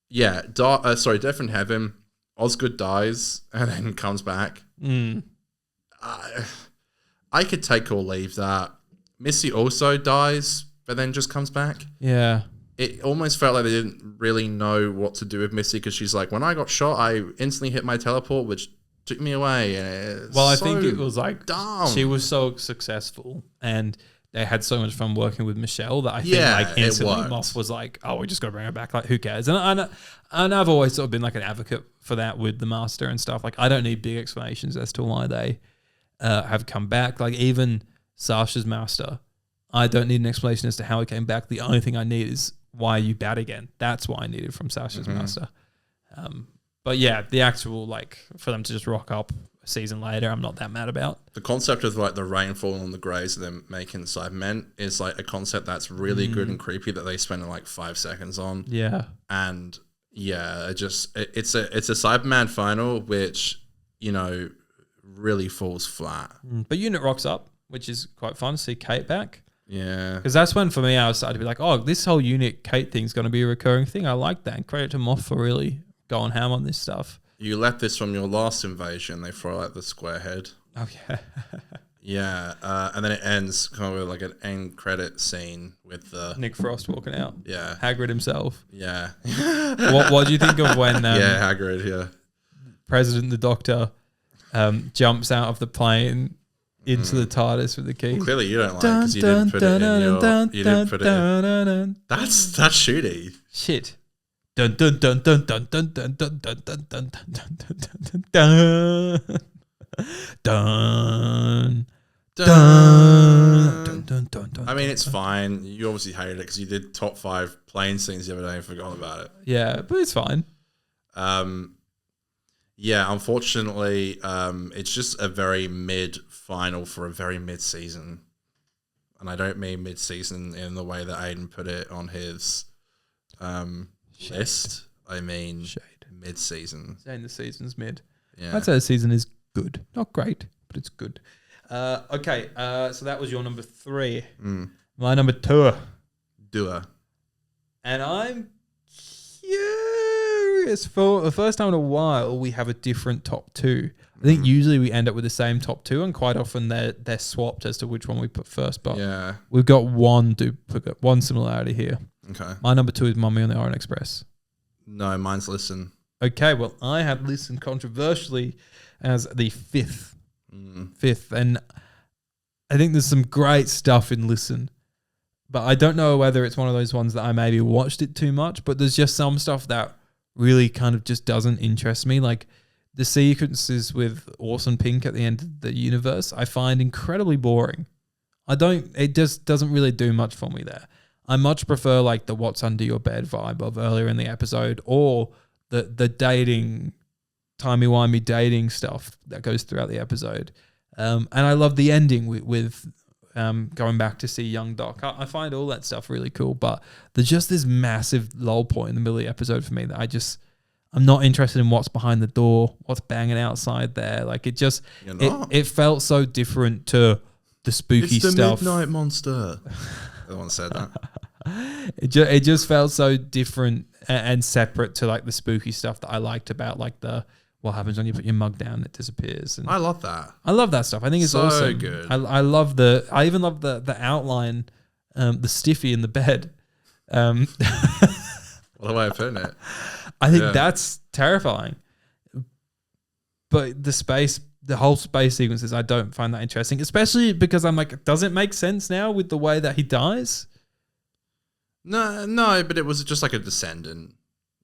yeah, Death in Heaven, Osgood dies and then comes back. I could take or leave that. Missy also dies, but then just comes back. Yeah. It almost felt like they didn't really know what to do with Missy because she's like, when I got shot, I instantly hit my teleport, which took me away. And I think it was like dumb. She was so successful and they had so much fun working with Michelle that I think like instantly Moff was like, oh, we just got to bring her back. Like, who cares? And I've always sort of been like an advocate for that with the Master and stuff. Like, I don't need big explanations as to why they have come back. Like, even Sasha's Master, I don't need an explanation as to how he came back. The only thing I need is why are you bad again? That's what I needed from Sasha's Master. But yeah, the actual, like, for them to just rock up a season later, I'm not that mad about. The concept of like the rain falling on the graves and then making Cybermen is like a concept that's really good and creepy that they spend like 5 seconds on. Yeah. And yeah, it's a Cyberman final, which, you know, really falls flat. But Unit rocks up, which is quite fun to see Kate back. Yeah. Because that's when, for me, I was starting to be like, oh, this whole Unit Kate thing's going to be a recurring thing. I like that. And credit to Moff for really going ham on this stuff. You left this from your last invasion. They throw out the square head. Oh, yeah. Yeah. And then it ends kind of with like an end credit scene with the Nick Frost walking out. Yeah. Hagrid himself. Yeah. What do you think of when Hagrid, yeah. President the Doctor jumps out of the plane into the TARDIS with the key? Well, clearly you don't like because you didn't put it in your... You didn't put it in... That's shooty. Shit. Dun dun dun dun dun dun dun dun dun dun dun dun dun dun dun Dun, dun, dun, dun, dun, I mean, it's dun. fine. You obviously hated it because you did top 5 plane scenes the other day and forgot about it. Yeah, but it's fine. Yeah, unfortunately, it's just a very mid final for a very mid season. And I don't mean mid season in the way that Aiden put it on his list. I mean mid season. Saying the season's mid. Yeah. I'd say the season is good. Not great, but it's good. Okay, so that was your number 3. My number 2. Doer. And I'm curious. For the first time in a while, we have a different top 2. I think usually we end up with the same top 2, and quite often they're swapped as to which one we put first. But Yeah. we've got one similarity here. Okay. My number 2 is Mummy on the Orient Express. No, mine's Listen. Okay, well, I had Listen controversially as the 5th. 5th, and I think there's some great stuff in Listen, but I don't know whether it's one of those ones that I maybe watched it too much, but there's just some stuff that really kind of just doesn't interest me. Like the sequences with Orson Pink at the end of the universe, I find incredibly boring. It just doesn't really do much for me there. I much prefer like the What's Under Your Bed vibe of earlier in the episode, or the dating, timey-wimey dating stuff that goes throughout the episode. And I love the ending with going back to see young Doc. I find all that stuff really cool, but there's just this massive lull point in the middle of the episode for me that I'm not interested in what's behind the door, what's banging outside there. Like it felt so different to the spooky It's the stuff. Midnight Monster. No one said that. It just felt so different and separate to like the spooky stuff that I liked about like what happens when you put your mug down, it disappears. And I love that. I love that stuff. I think it's So awesome. good. I even love the outline, the stiffy in the bed. What a way of putting it. I think Yeah. that's terrifying. But the whole space sequences, I don't find that interesting, especially because I'm like, does it make sense now with the way that he dies? No, but it was just like a descendant.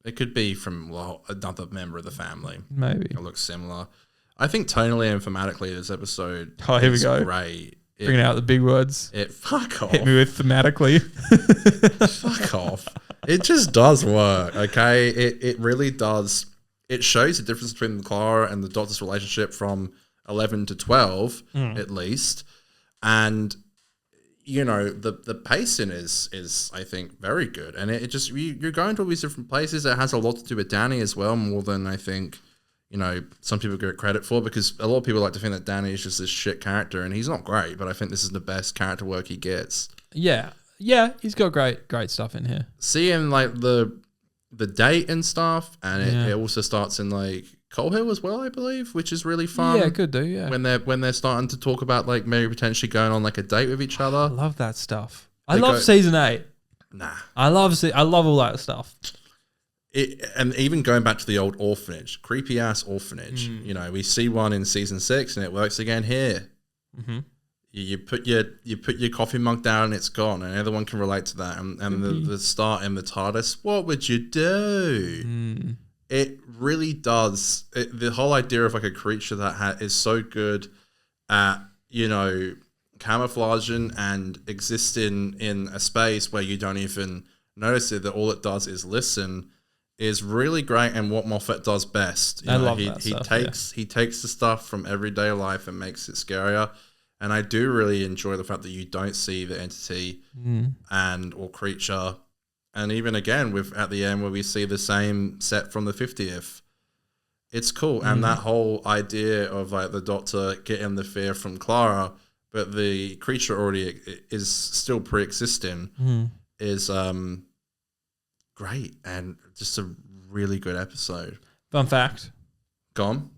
It could be from another member of the family. Maybe. It looks similar. I think tonally and thematically, this episode Oh, here we is go. great. Bringing out the big words. Fuck off. Hit me with thematically. Fuck off. It just does work, okay? It really does. It shows the difference between Clara and the Doctor's relationship from 11 to 12, at least. And, you know, the pacing is I think, very good. And it just, you're going to all these different places. It has a lot to do with Danny as well, more than I think, you know, some people get credit for, because a lot of people like to think that Danny is just this shit character, and he's not great, but I think this is the best character work he gets. Yeah, he's got great stuff in here. Seeing like the date and stuff, and it also starts in like Coal Hill as well, I believe, which is really fun. Yeah, could do. Yeah, When they're starting to talk about like maybe potentially going on like a date with each I other. love that stuff. I They love go- season 8. Nah. I love all that stuff. And even going back to the old orphanage, creepy ass orphanage. You know, we see one in season 6, and it works again here. Mm-hmm. You put your coffee mug down, and it's gone, and everyone can relate to that. And the start in the TARDIS, what would you do? It really does. The whole idea of like a creature that is so good at, you know, camouflaging and existing in a space where you don't even notice it, that all it does is listen, is really great, and what Moffat does best. You I know, love he that stuff, he takes the stuff from everyday life and makes it scarier. And I do really enjoy the fact that you don't see the entity or creature. And even again with at the end where we see the same set from the 50th. It's cool. And that whole idea of like the Doctor getting the fear from Clara, but the creature already is still pre-existing, is great, and just a really good episode. Fun fact: Gone.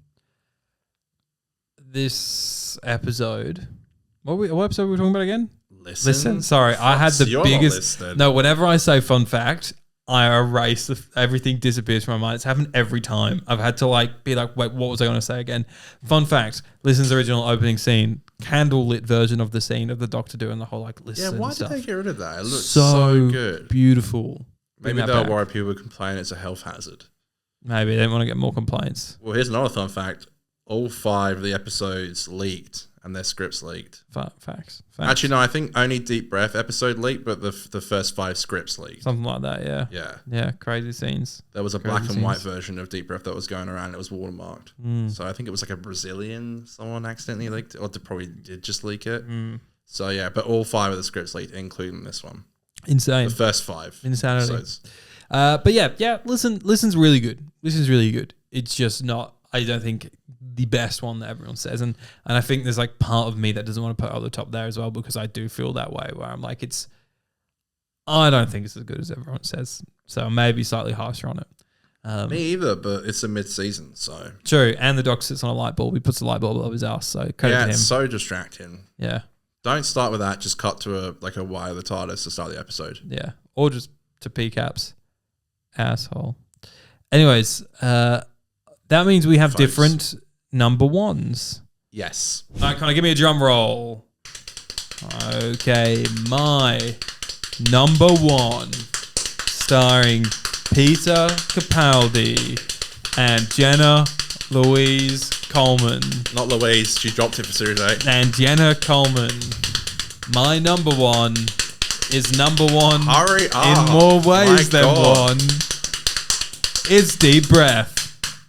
this episode, what episode were we talking about again? Listen. Sorry, I had the You're not biggest. listening. No, whenever I say fun fact, I erase everything disappears from my mind. It's happened every time. I've had to like be like, wait, what was I going to say again? Fun fact: Listen's original opening scene, candlelit version of the scene of the Doctor doing the whole like listen. Yeah, why stuff. did they get rid of that? It looks so so good. beautiful? Bring Maybe that they'll back. worry people would complain it's a health hazard. Maybe they didn't want to get more complaints. Well, here's another fun fact. all 5 of the episodes leaked and their scripts leaked. Facts. Actually, no, I think only Deep Breath episode leaked, but the first 5 scripts leaked. Something like that, yeah. Yeah. Yeah, crazy scenes. There was a Crazy black and white scenes. version of Deep Breath that was going around. It was watermarked. So I think it was like a Brazilian someone accidentally leaked it, or probably did just leak it. So yeah, but all 5 of the scripts leaked, including this one. Insane. The first 5 Insanity. episodes. But yeah, listen's really good. Listen's really good. It's just not, I don't think, the best one that everyone says. And I think there's like part of me that doesn't want to put it at the top there as well, because I do feel that way, where I'm like, I don't think it's as good as everyone says. So maybe slightly harsher on it. Me either, but it's a mid-season, so. True. And the doc sits on a light bulb. He puts the light bulb up his ass. So credit Yeah, to him. it's so distracting. Yeah. Don't start with that. Just cut to a wire of the TARDIS to start the episode. Yeah. Or just to PCAP's asshole. Anyways, that means we have Folks. different number ones. Yes. All right, Connor, give me a drum roll. Okay, my number 1, starring Peter Capaldi and Jenna Louise Coleman. Not Louise. She dropped it for Series 8. And Jenna Coleman. My number 1 is number 1 Hurry up. in more ways My than God. one. It's Deep Breath.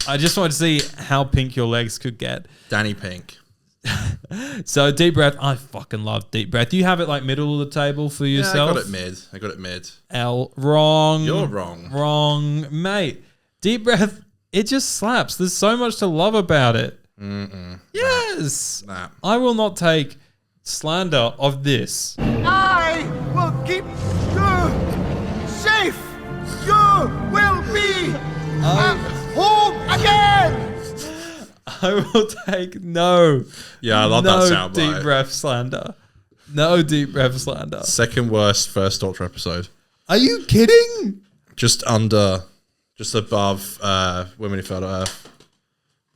I just want to see how pink your legs could get. Danny Pink. So Deep Breath, I fucking love Deep Breath. You have it like middle of the table for Yeah, yourself. I got it mid. Wrong. You're wrong. Wrong, mate. Deep Breath, it just slaps. There's so much to love about it. Yes. Nah. I will not take slander of this. I will keep you safe. You will be at home again. I will take no. Yeah, I love no that soundbite. Deep Breath slander. No Deep Breath slander. Second worst First Doctor episode. Are you kidding? Just above Women Who Fell to Earth.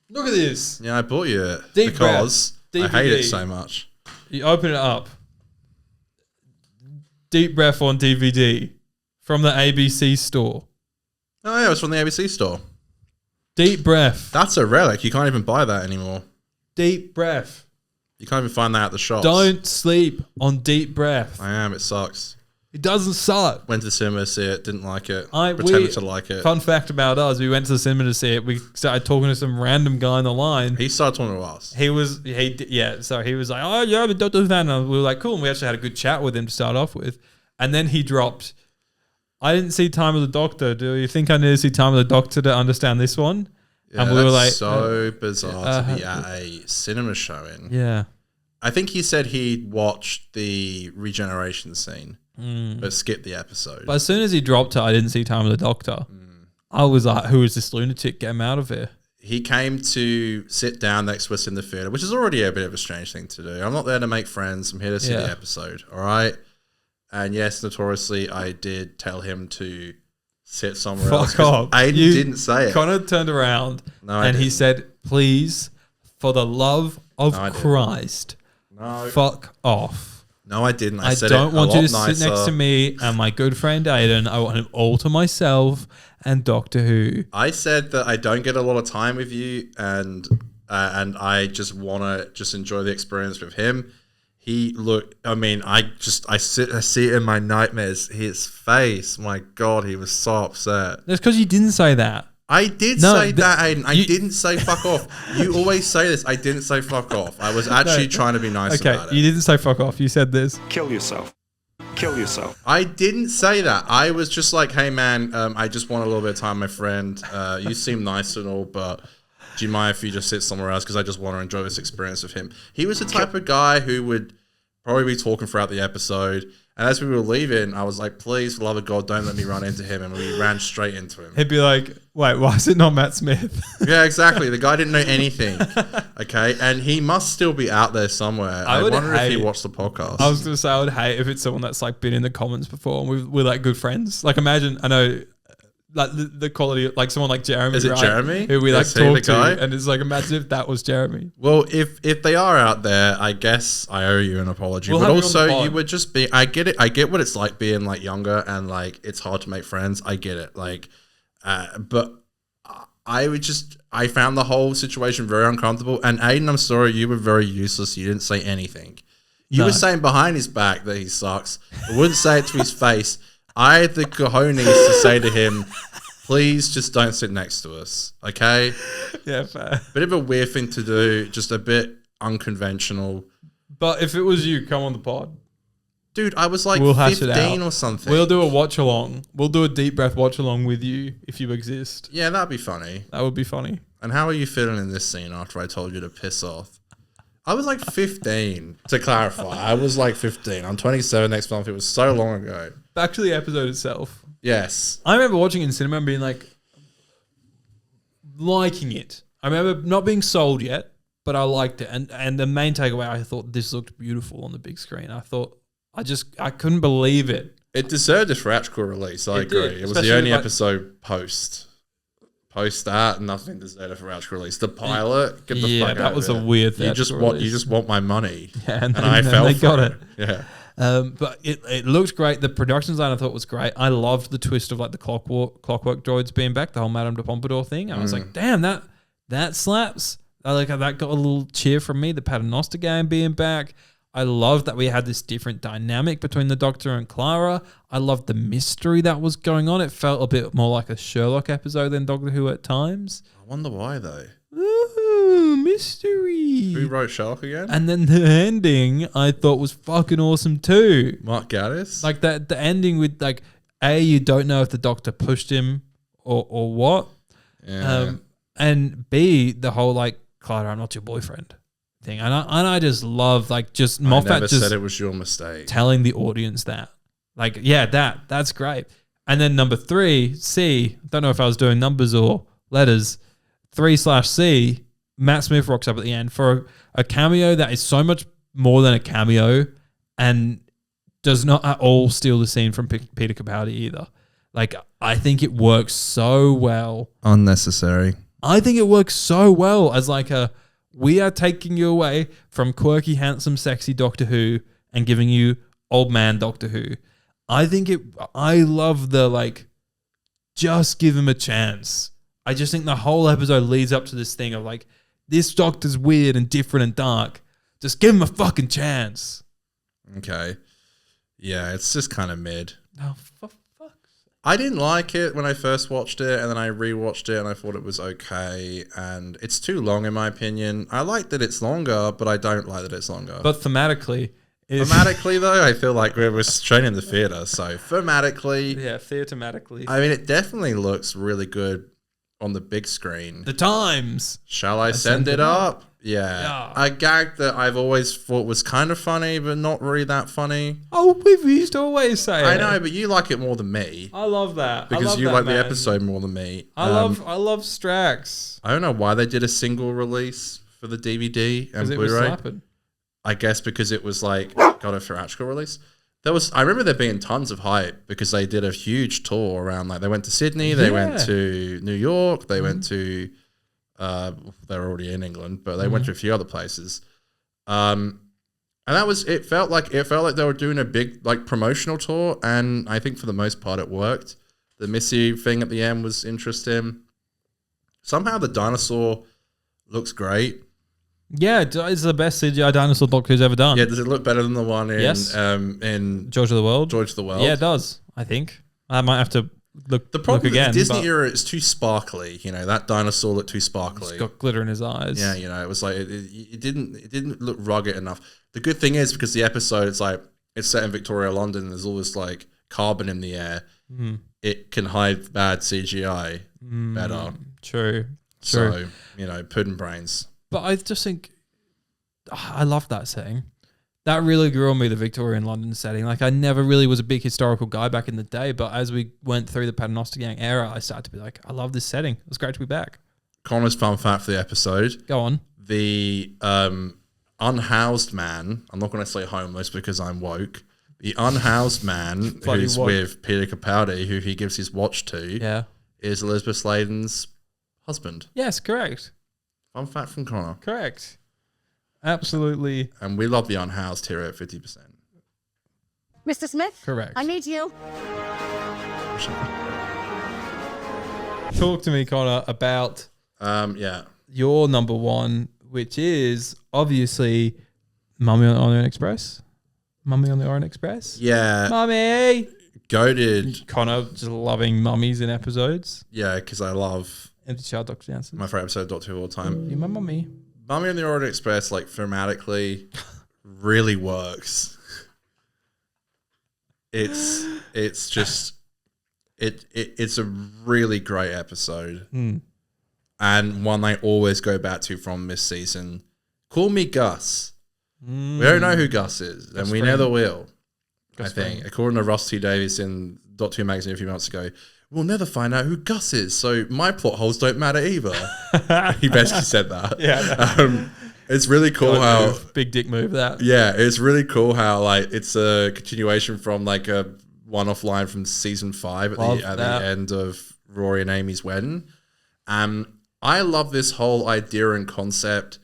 Look at this. Yeah, I bought you it Deep because Breath, I hate it DVD. so much. You open it up. Deep Breath on DVD from the ABC store. Oh yeah, it was from the ABC store. Deep Breath. That's a relic. You can't even buy that anymore. Deep Breath. You can't even find that at the shops. Don't sleep on Deep Breath. I am. It sucks. It doesn't suck. Went to the cinema to see it. Didn't like it. We- Pretended to like it. Fun fact about us: we went to the cinema to see it. We started talking to some random guy on the line. He started talking to us. He was so he was like, oh yeah, I'm a Doctor Who fan. And we were like, cool. And we actually had a good chat with him to start off with. And then he dropped, I didn't see Time of the Doctor. Do you think I need to see Time of the Doctor to understand this one? Yeah, and we were like, so bizarre to be at a cinema showing. yeah. I think he said he watched the regeneration scene, but skipped the episode. But as soon as he dropped it, I didn't see Time of the Doctor. I was like, who is this lunatic? Get him out of here. He came to sit down next to us in the theater, which is already a bit of a strange thing to do. I'm not there to make friends. I'm here to see the Yeah. episode. All right. And yes, notoriously, I did tell him to sit somewhere else. Fuck off. I You- didn't say it. Connor turned around No, I and he didn't. said, please, for the love of No, I didn't. Christ, No, fuck off. no, I didn't. I said don't it a want you lot to sit next nicer. to me and my good friend Aiden. I want him all to myself and Doctor Who. I said that I don't get a lot of time with you, and I just want to just enjoy the experience with him. He looked. I mean, I see it in my nightmares. His face. My God, he was so upset. That's because you didn't say that. I did No, say that, Aiden. I you- didn't say fuck off. You always say this. I didn't say fuck off. I was actually trying to be nice Okay, about you it. didn't say fuck off. You said this. Kill yourself. Kill yourself. I didn't say that. I was just like, hey man, I just want a little bit of time, my friend. You seem nice and all, but do you mind if you just sit somewhere else? Because I just want to enjoy this experience with him. He was the type of guy who would probably be talking throughout the episode. And as we were leaving, I was like, please, for the love of God, don't let me run into him. And we ran straight into him. He'd be like, wait, why is it not Matt Smith? Yeah, exactly. The guy didn't know anything. Okay. And he must still be out there somewhere. I would wonder if he hate- watched the podcast. I was going to say, I would hate if it's someone that's like been in the comments before and we're like good friends. Like imagine, I know like the quality, like someone like Jeremy. Is it right? Jeremy? Who we like Is he the talk to. guy? And it's like, imagine if that was Jeremy. Well, if they are out there, I guess I owe you an apology. We'll but have you on the also, pod. you would just be. I get it. I get what it's like being like younger and like it's hard to make friends. I get it. Like, but I would just. I found the whole situation very uncomfortable. And Aiden, I'm sorry, you were very useless. You didn't say anything. You were saying behind his back that he sucks, but wouldn't say it to his face. I had the cojones to say to him, please just don't sit next to us, okay? Yeah, fair. Bit of a weird thing to do, just a bit unconventional. But if it was you, come on the pod. Dude, I was like We'll hash it 15 out. or something. We'll do a watch along. We'll do a deep breath watch along with you if you exist. Yeah, that'd be funny. That would be funny. And how are you feeling in this scene after I told you to piss off? I was like 15, to clarify. I was like 15. I'm 27 next month. It was so long ago. Back to the episode itself. Yes. I remember watching it in cinema and being like, liking it. I remember not being sold yet, but I liked it. And the main takeaway, I thought this looked beautiful on the big screen. I thought, I couldn't believe it. It deserved a theatrical release. I It agree. did, It was especially the only like- episode post that, nothing deserved a theatrical release. The pilot, get the Yeah, fuck that out was of a it. weird You just theatrical want release. my money. Yeah, and then- I and fell they for got it. it. Yeah. But it looked great. The production design I thought was great. I loved the twist of like the clockwork droids being back, the whole Madame de Pompadour thing. I was like, damn, that slaps. That got a little cheer from me. The Paternoster game being back. I loved that we had this different dynamic between the Doctor and Clara. I loved the mystery that was going on. It felt a bit more like a Sherlock episode than Doctor Who at times. I wonder why, though. Ooh, mystery. Who wrote Sherlock again? And then the ending I thought was fucking awesome too. Mark Gatiss? Like that, the ending with like, you don't know if the Doctor pushed him or what. Yeah. And B, the whole like, Clara, I'm not your boyfriend thing. And I just love like just I Moffat never just said it was your mistake. telling the audience that. Like, yeah, that's great. And then number 3, C, don't know if I was doing numbers or letters, 3/C, Matt Smith rocks up at the end for a cameo that is so much more than a cameo and does not at all steal the scene from Peter Capaldi either. Like, I think it works so well. Unnecessary. I think it works so well as like we are taking you away from quirky, handsome, sexy Doctor Who and giving you old man Doctor Who. I love the like, just give him a chance. I just think the whole episode leads up to this thing of like, this Doctor's weird and different and dark. Just give him a fucking chance. Okay. Yeah, it's just kind of mid. Oh, for fuck's sake. I didn't like it when I first watched it, and then I rewatched it and I thought it was okay. And it's too long, in my opinion. I like that it's longer, but I don't like that it's longer. But thematically, thematically, though, I feel like we're shown in the theater. So thematically, yeah, thematically, I mean, it definitely looks really good on the big screen. the times. Shall I send it up? Yeah. Yeah. A gag that I've always thought was kind of funny, but not really that funny. Oh, we used to always say I it. know, but you like it more than me. I love that. I Because love you that, like the man. episode more than me. I love Strax. I don't know why they did a single release for the DVD and Because it was Blu-ray. slapping. I guess because it was like got a theatrical release. I remember there being tons of hype because they did a huge tour around. Like they went to Sydney, they went Yeah. to New York, they went to they were already in England, but they went to a few other places. And that was it felt like they were doing a big like promotional tour, and I think for the most part it worked. The Missy thing at the end was interesting. Somehow the dinosaur looks great. Yeah, it's the best CGI dinosaur Doctor Who's ever done. Yeah, does it look better than the one in Yes. in George of the World. George of the World? Yeah, it does. I think I might have to look. The problem look again, with the Disney but era is too sparkly. You know, that dinosaur looked too sparkly. it's got glitter in his eyes. Yeah, you know, it was like it didn't look rugged enough. The good thing is because the episode it's like it's set in Victoria, London. There's all this like carbon in the air. Mm-hmm. It can hide bad CGI better. True. So you know, pudding brains. But I just think I love that setting. That really grew on me, the Victorian London setting. Like, I never really was a big historical guy back in the day, but as we went through the Paternoster Gang era, I started to be like, I love this setting. It was great to be back. Connor's fun fact for the episode: Go on. the unhoused man. I'm not going to say homeless because I'm woke. The unhoused man Bloody who's woke. with Peter Capaldi, who he gives his watch to, Yeah. is Elizabeth Sladen's husband. Yes, correct. Fun fact from Connor. Correct. Absolutely And we love the unhoused here at 50%. Mr. Smith? correct. I need you. Talk to me, Connor, about Yeah. Your number one, which is obviously Mummy on the Orient Express. Mummy on the Orient Express. Yeah. Mummy. Goated. Connor just loving mummies in episodes. Yeah, because I love Empty Child, Dr. Jansen. my favorite episode of Doctor Who of all time. You're my mummy. Mummy on the Orient Express, like thematically, really works. It's just it's a really great episode, and one I always go back to from this season. Call me Gus. We don't know who Gus is, and we Fring. never will. Gus I think, Fring. according to Ross T. Davies in Doctor Who magazine a few months ago, we'll never find out who Gus is, so my plot holes don't matter either. He basically said that. Yeah. It's really cool how big dick move that. yeah, it's really cool how like it's a continuation from like a one-off line from season 5 Love at that. the end of Rory and Amy's wedding. I love this whole idea and concept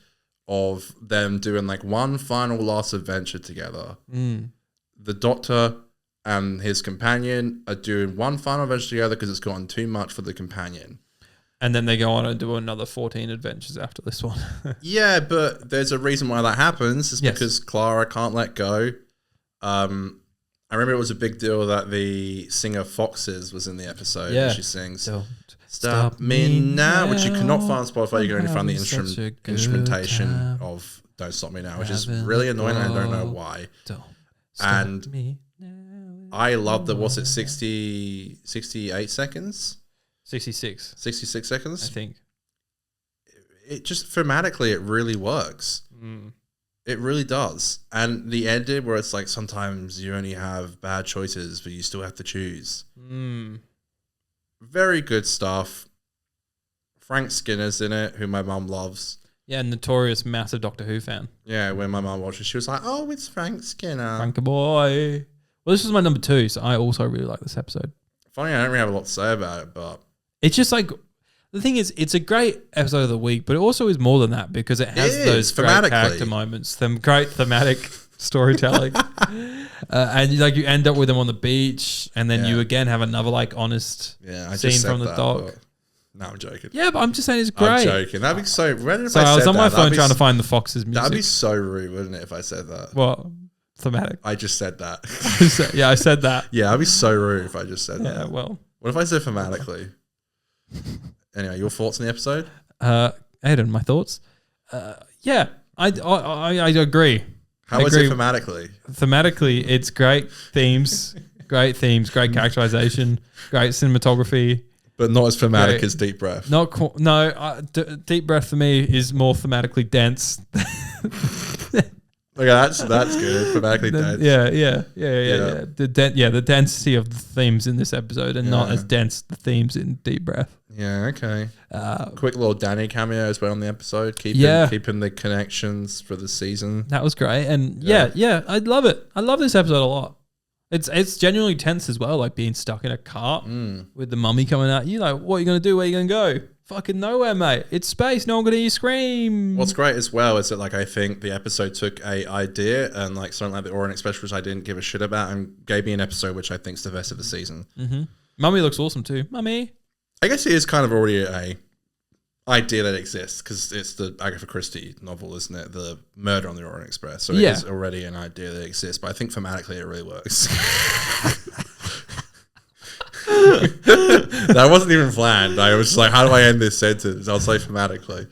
of them doing like one final last adventure together. The Doctor and his companion are doing one final adventure together because it's gotten too much for the companion. And then they go on and do another 14 adventures after this one. Yeah, but there's a reason why that happens. It's Yes. because Clara can't let go. I remember it was a big deal that the singer Foxes was in the episode. Yeah. And she sings Don't "Stop Me Now," which you cannot find on Spotify. You can only find the I'm having such a good instrumentation time. of "Don't Stop Me Now," which is Having really a annoying. And I don't know ball. why. Don't And stop me. I love that. What's it? 68 seconds? 66, 66 I seconds? think. It just thematically, it really works. It really does. And the ending where it's like sometimes you only have bad choices, but you still have to choose. Very good stuff. Frank Skinner's in it, who my mum loves. Yeah, notorious massive Doctor Who fan. Yeah, when my mum watched it, she was like, "Oh, it's Frank Skinner." Frankie boy. Well, this was my number 2, so I also really like this episode. Funny, I don't really have a lot to say about it, but It's just like, the thing is, it's a great episode of the week, but it also is more than that because it has It those is, great thematically. character moments, them great thematic storytelling. And like you end up with them on the beach, and then you Yeah. again have another like honest yeah, I scene just said from the that, doc. but- No, I'm joking. Yeah, but I'm just saying it's I'm great. joking. That'd be so. When if So I was said on my that, phone that'd be trying to s- find the Fox's music. That'd be so rude, wouldn't it, if I said that? What? Thematic. I just said that. Yeah, I said that. Yeah, that'd be so rude if I just said Yeah, that. well. What if I said thematically? Anyway, your thoughts on the episode? Aiden, my thoughts? Yeah, I agree. How I was agree. it thematically? Thematically, it's great themes, great characterization, great cinematography. But not as thematic Great. as Deep Breath. Deep Breath for me is more thematically dense. Okay, that's good. Thematically dense. Yeah. Yeah. The density of the themes in this episode, and not Yeah. as dense the themes in Deep Breath. Yeah, okay. Quick little Danny cameo as well on the episode. Keeping the connections for the season. That was great, and yeah, I love it. I love this episode a lot. It's genuinely tense as well, like being stuck in a cart with the mummy coming at you. Like, what are you gonna do? Where are you gonna go? Fucking nowhere, mate. It's space. No one gonna hear you scream. What's great as well is that like I think the episode took a idea and like something like the Orient Express, which I didn't give a shit about, and gave me an episode which I think is the best of the season. Mummy looks awesome too. Mummy. I guess it is kind of already a idea that exists because it's the Agatha Christie novel, isn't it? The Murder on the Orient Express. So it Yeah. is already an idea that exists, but I think thematically it really works. That wasn't even planned. I was just like, how do I end this sentence? I'll say thematically.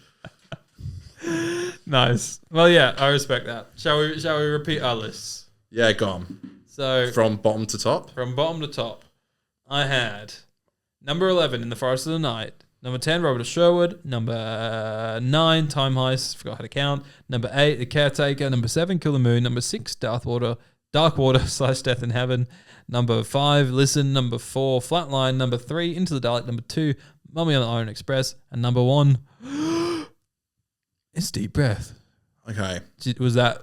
Nice. Well, yeah, I respect that. Shall we repeat our lists? Yeah, gone. So From bottom to top. from bottom to top, I had number 11 in the Forest of the Night. Number 10, Robert of Sherwood. Number 9, Time Heist. Forgot how to count. Number 8, The Caretaker. Number 7, Kill the Moon. Number 6, Dark Water / Death in Heaven. Number 5, Listen. Number 4, Flatline. Number 3, Into the Dalek. Number 2, Mummy on the Orient Express. And number 1, it's Deep Breath. Okay. Was that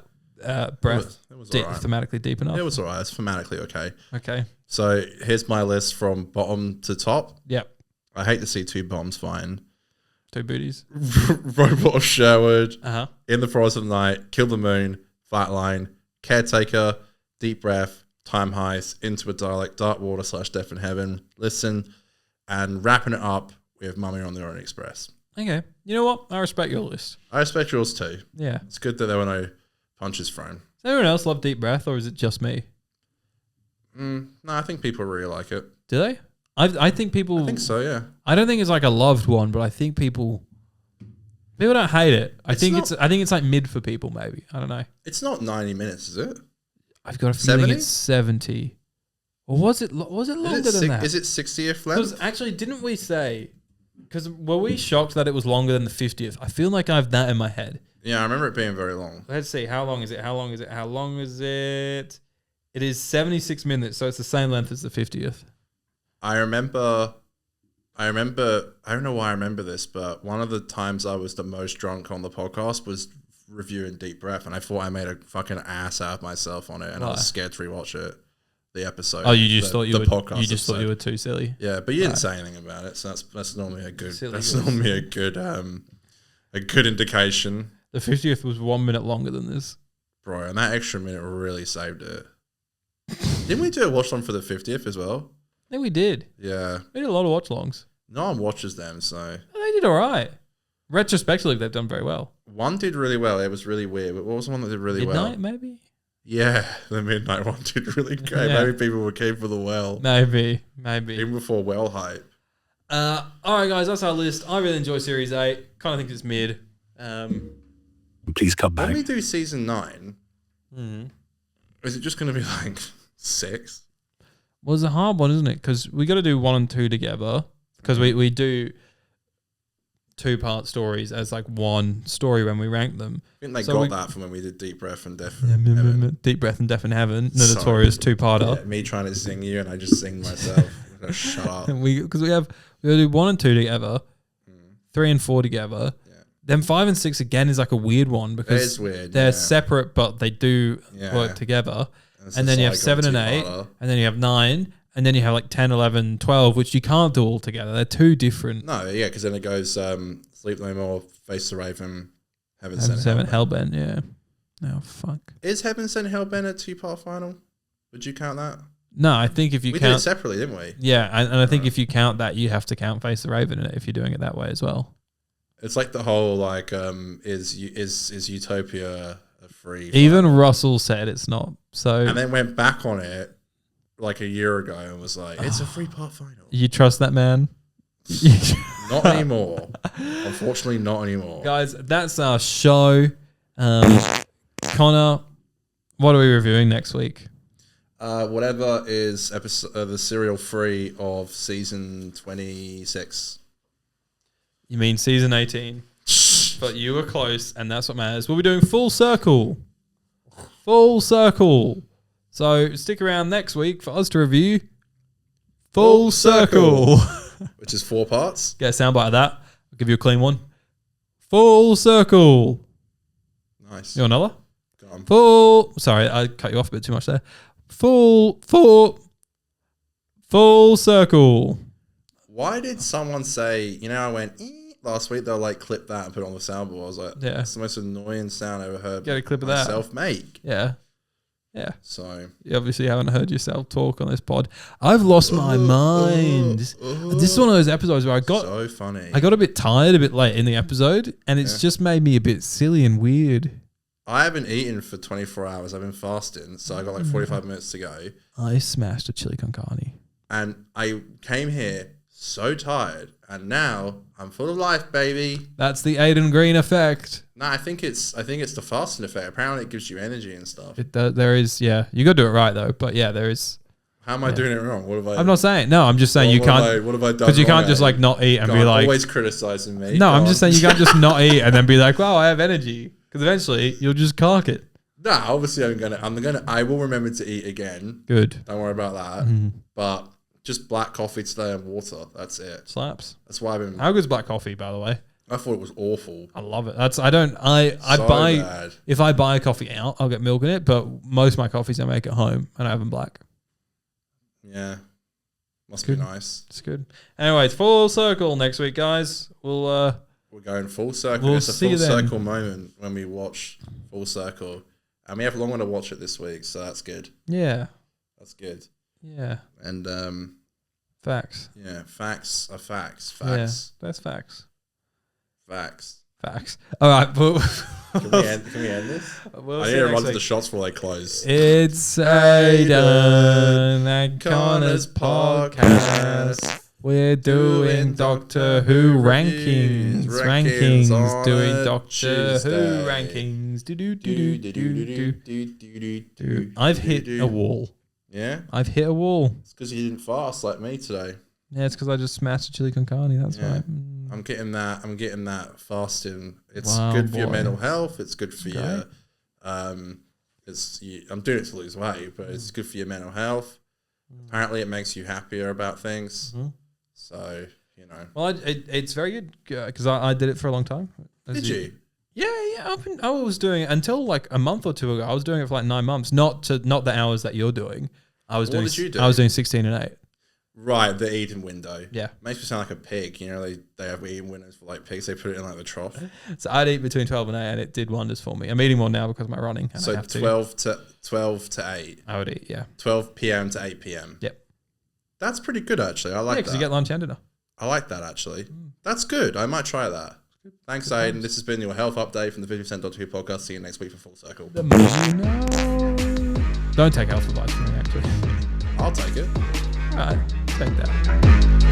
breath It was deep, alright. thematically deep enough? It was alright. It's thematically okay. Okay. So here's my list from bottom to top. Yep. I hate to see two bombs fine. 2 booties. Robot of Sherwood, Uh-huh. In the Forest of the Night, Kill the Moon, Flatline, Caretaker, Deep Breath, Time Heist, Into a Dalek, Dark Water / Death in Heaven, Listen, and wrapping it up with Mummy on the Orient Express. Okay. You know what? I respect your list. I respect yours too. Yeah. It's good that there were no punches thrown. Does anyone else love Deep Breath, or is it just me? No, I think people really like it. Do they? I think people. I think so, yeah. I don't think it's like a loved one, but I think people don't hate it. I think it's like mid for people. Maybe I don't know. It's not 90 minutes, is it? I've got a feeling 70? it's 70. Or was it longer than that? Is it 60th length? Because actually, didn't we say? Because were we shocked that it was longer than the 50th? I feel like I have that in my head. Yeah, I remember it being very long. Let's see. How long is it? How long is it? How long is it? It is 76 minutes, so it's the same length as the 50th. I remember, I don't know why I remember this, but one of the times I was the most drunk on the podcast was reviewing Deep Breath, and I thought I made a fucking ass out of myself on it, and I was scared to rewatch it, the episode. Oh, you just thought you podcast were too silly. Yeah, but you didn't say anything about it, so that's normally a good, Silly that's goose. normally a good indication, The 50th was 1 minute longer than this. bro, and that extra minute really saved it. Didn't we do a watch on for the 50th as well? I think we did. Yeah. We did a lot of watch longs. No one watches them, so They did all right. Retrospectively, they've done very well. one did really well. It was really weird. But what was the one that did really well? Midnight, maybe? Yeah, the Midnight one did really great. Yeah. Maybe people were keen for the well. Maybe. Even before well hype. All right, guys, that's our list. I really enjoy Series 8. Kind of think it's mid. Please come When back. we do season 9, is it just going to be like 6? Well, it's a hard one, isn't it? Because we got to do 1 and 2 together. Because we do 2-part stories as like one story when we rank them. I think they So got we- that from when we did Deep Breath and Death. Heaven. Deep Breath and Death in Heaven. The Sorry. notorious 2-parter. Yeah, me trying to sing you and I just sing myself. Shut up. Because we gotta do 1 and 2 together, 3 and 4 together. Then 5 and 6 again is like a weird one because It is weird, they're yeah. separate, but they do Yeah. work together. It's And then just you have like 7 and a 8, two-parter. and then you have 9, and then you have like 10, 11, 12, which you can't do all together. They're two different. No, yeah, because then it goes Sleep No More, Face the Raven, Heaven Heaven Sent, 7, Hellbent, yeah. Oh, fuck. Is Heaven Sent Hellbent a 2-part final? Would you count that? No, I think if you We did it count. separately, didn't we? Yeah, and I think if you count that, you have to count Face the Raven in it if you're doing it that way as well. It's like the whole like is Utopia a free? Even final? Russell said it's not. So And then went back on it like a year ago and was like, it's a 3-part final. you trust that man? Not anymore. Unfortunately, not anymore. Guys, that's our show. Connor, what are we reviewing next week? Whatever is episode the serial 3 of season 26. You mean season 18. But you were close, and that's what matters. We'll be doing Full Circle. Full Circle. So stick around next week for us to review Full Circle. Which is 4 parts. Get a soundbite of that. I'll give you a clean one. Full Circle. Nice. You want another? Go on. Full. Sorry, I cut you off a bit too much there. Full Circle. Why did someone say, I went last week, they'll like clip that and put it on the soundboard. I was like, Yeah. that's the most annoying sound I ever heard Get a clip of that. myself make. Yeah. Yeah. So You obviously haven't heard yourself talk on this pod. I've lost my mind. This is one of those episodes where I got so funny. a bit tired a bit late in the episode, and it's just made me a bit silly and weird. I haven't eaten for 24 hours. I've been fasting, so I got like 45 minutes to go. I smashed a chili con carne. And I came here so tired, and now I'm full of life, baby. That's the Aiden Green effect. No, I think it's the fasting effect. Apparently, it gives you energy and stuff. There is, yeah. You got to do it right though, but yeah, there is. How am I doing it wrong? What have I? I'm not saying no. I'm just saying you can't. What have I done? Because you can't wrong, just eh? like not eat and Go be on, like. always criticizing me. No, Go I'm on. just saying you can't just not eat and then be like, wow, I have energy. Because eventually you'll just cark it. No, obviously I will remember to eat again. Good. Don't worry about that. Mm-hmm. But just black coffee today and water. That's it. Slaps. That's why I've been. How good's black coffee, by the way? I thought it was awful. I love it. I So buy bad. if I buy a coffee out, I'll get milk in it, but most of my coffees I make at home and I have them black. Yeah, must Good. be nice. It's good. Anyways, Full Circle next week, guys. We'll We're going full circle. We'll It's a see full you then. circle moment when we watch Full Circle, and we have long one to watch it this week, so that's good. yeah. That's good. Yeah. And Facts. yeah, facts are facts. Yeah, Facts. that's facts. Facts. All right, but Can we end this? we'll I see need you to next run to week. the shots before they close. It's Aidan and Connor's podcast. We're doing Doctor Who rankings. Doing Doctor Who rankings. Do. I've hit a wall. Yeah? I've hit a wall. It's because you didn't fast like me today. Yeah, it's because I just smashed a chili con carne. That's Yeah. right. I'm getting that fasting. It's Wow, good for your boy. mental health. It's good for your Great. I'm doing it to lose weight, but it's good for your mental health. Apparently it makes you happier about things. So, you know. Well, it's very good because I did it for a long time. Did you? Yeah. I was doing it until like a month or two ago. I was doing it for like 9 months. Not the hours that you're doing. What did you do? I was doing 16 and 8. Right, the eating window. Yeah. Makes Makes me sound like a pig. You know, they have eating windows for like pigs. They put it in like the trough. So I'd eat between 12 and 8, and it did wonders for me. I'm eating more now because of my running. And I So have to. 12 to 8. I would eat, yeah. 12 p.m. to 8 p.m. Yep. That's pretty good, actually. I like Because that. you get lunch and dinner. I like that, actually. That's good. I might try that. Thanks, Aidan. This has been your health update from the 50% Doctor Who podcast. See you next week for Full Circle. Don't take health advice from me, actually. I'll take it. All right, take that.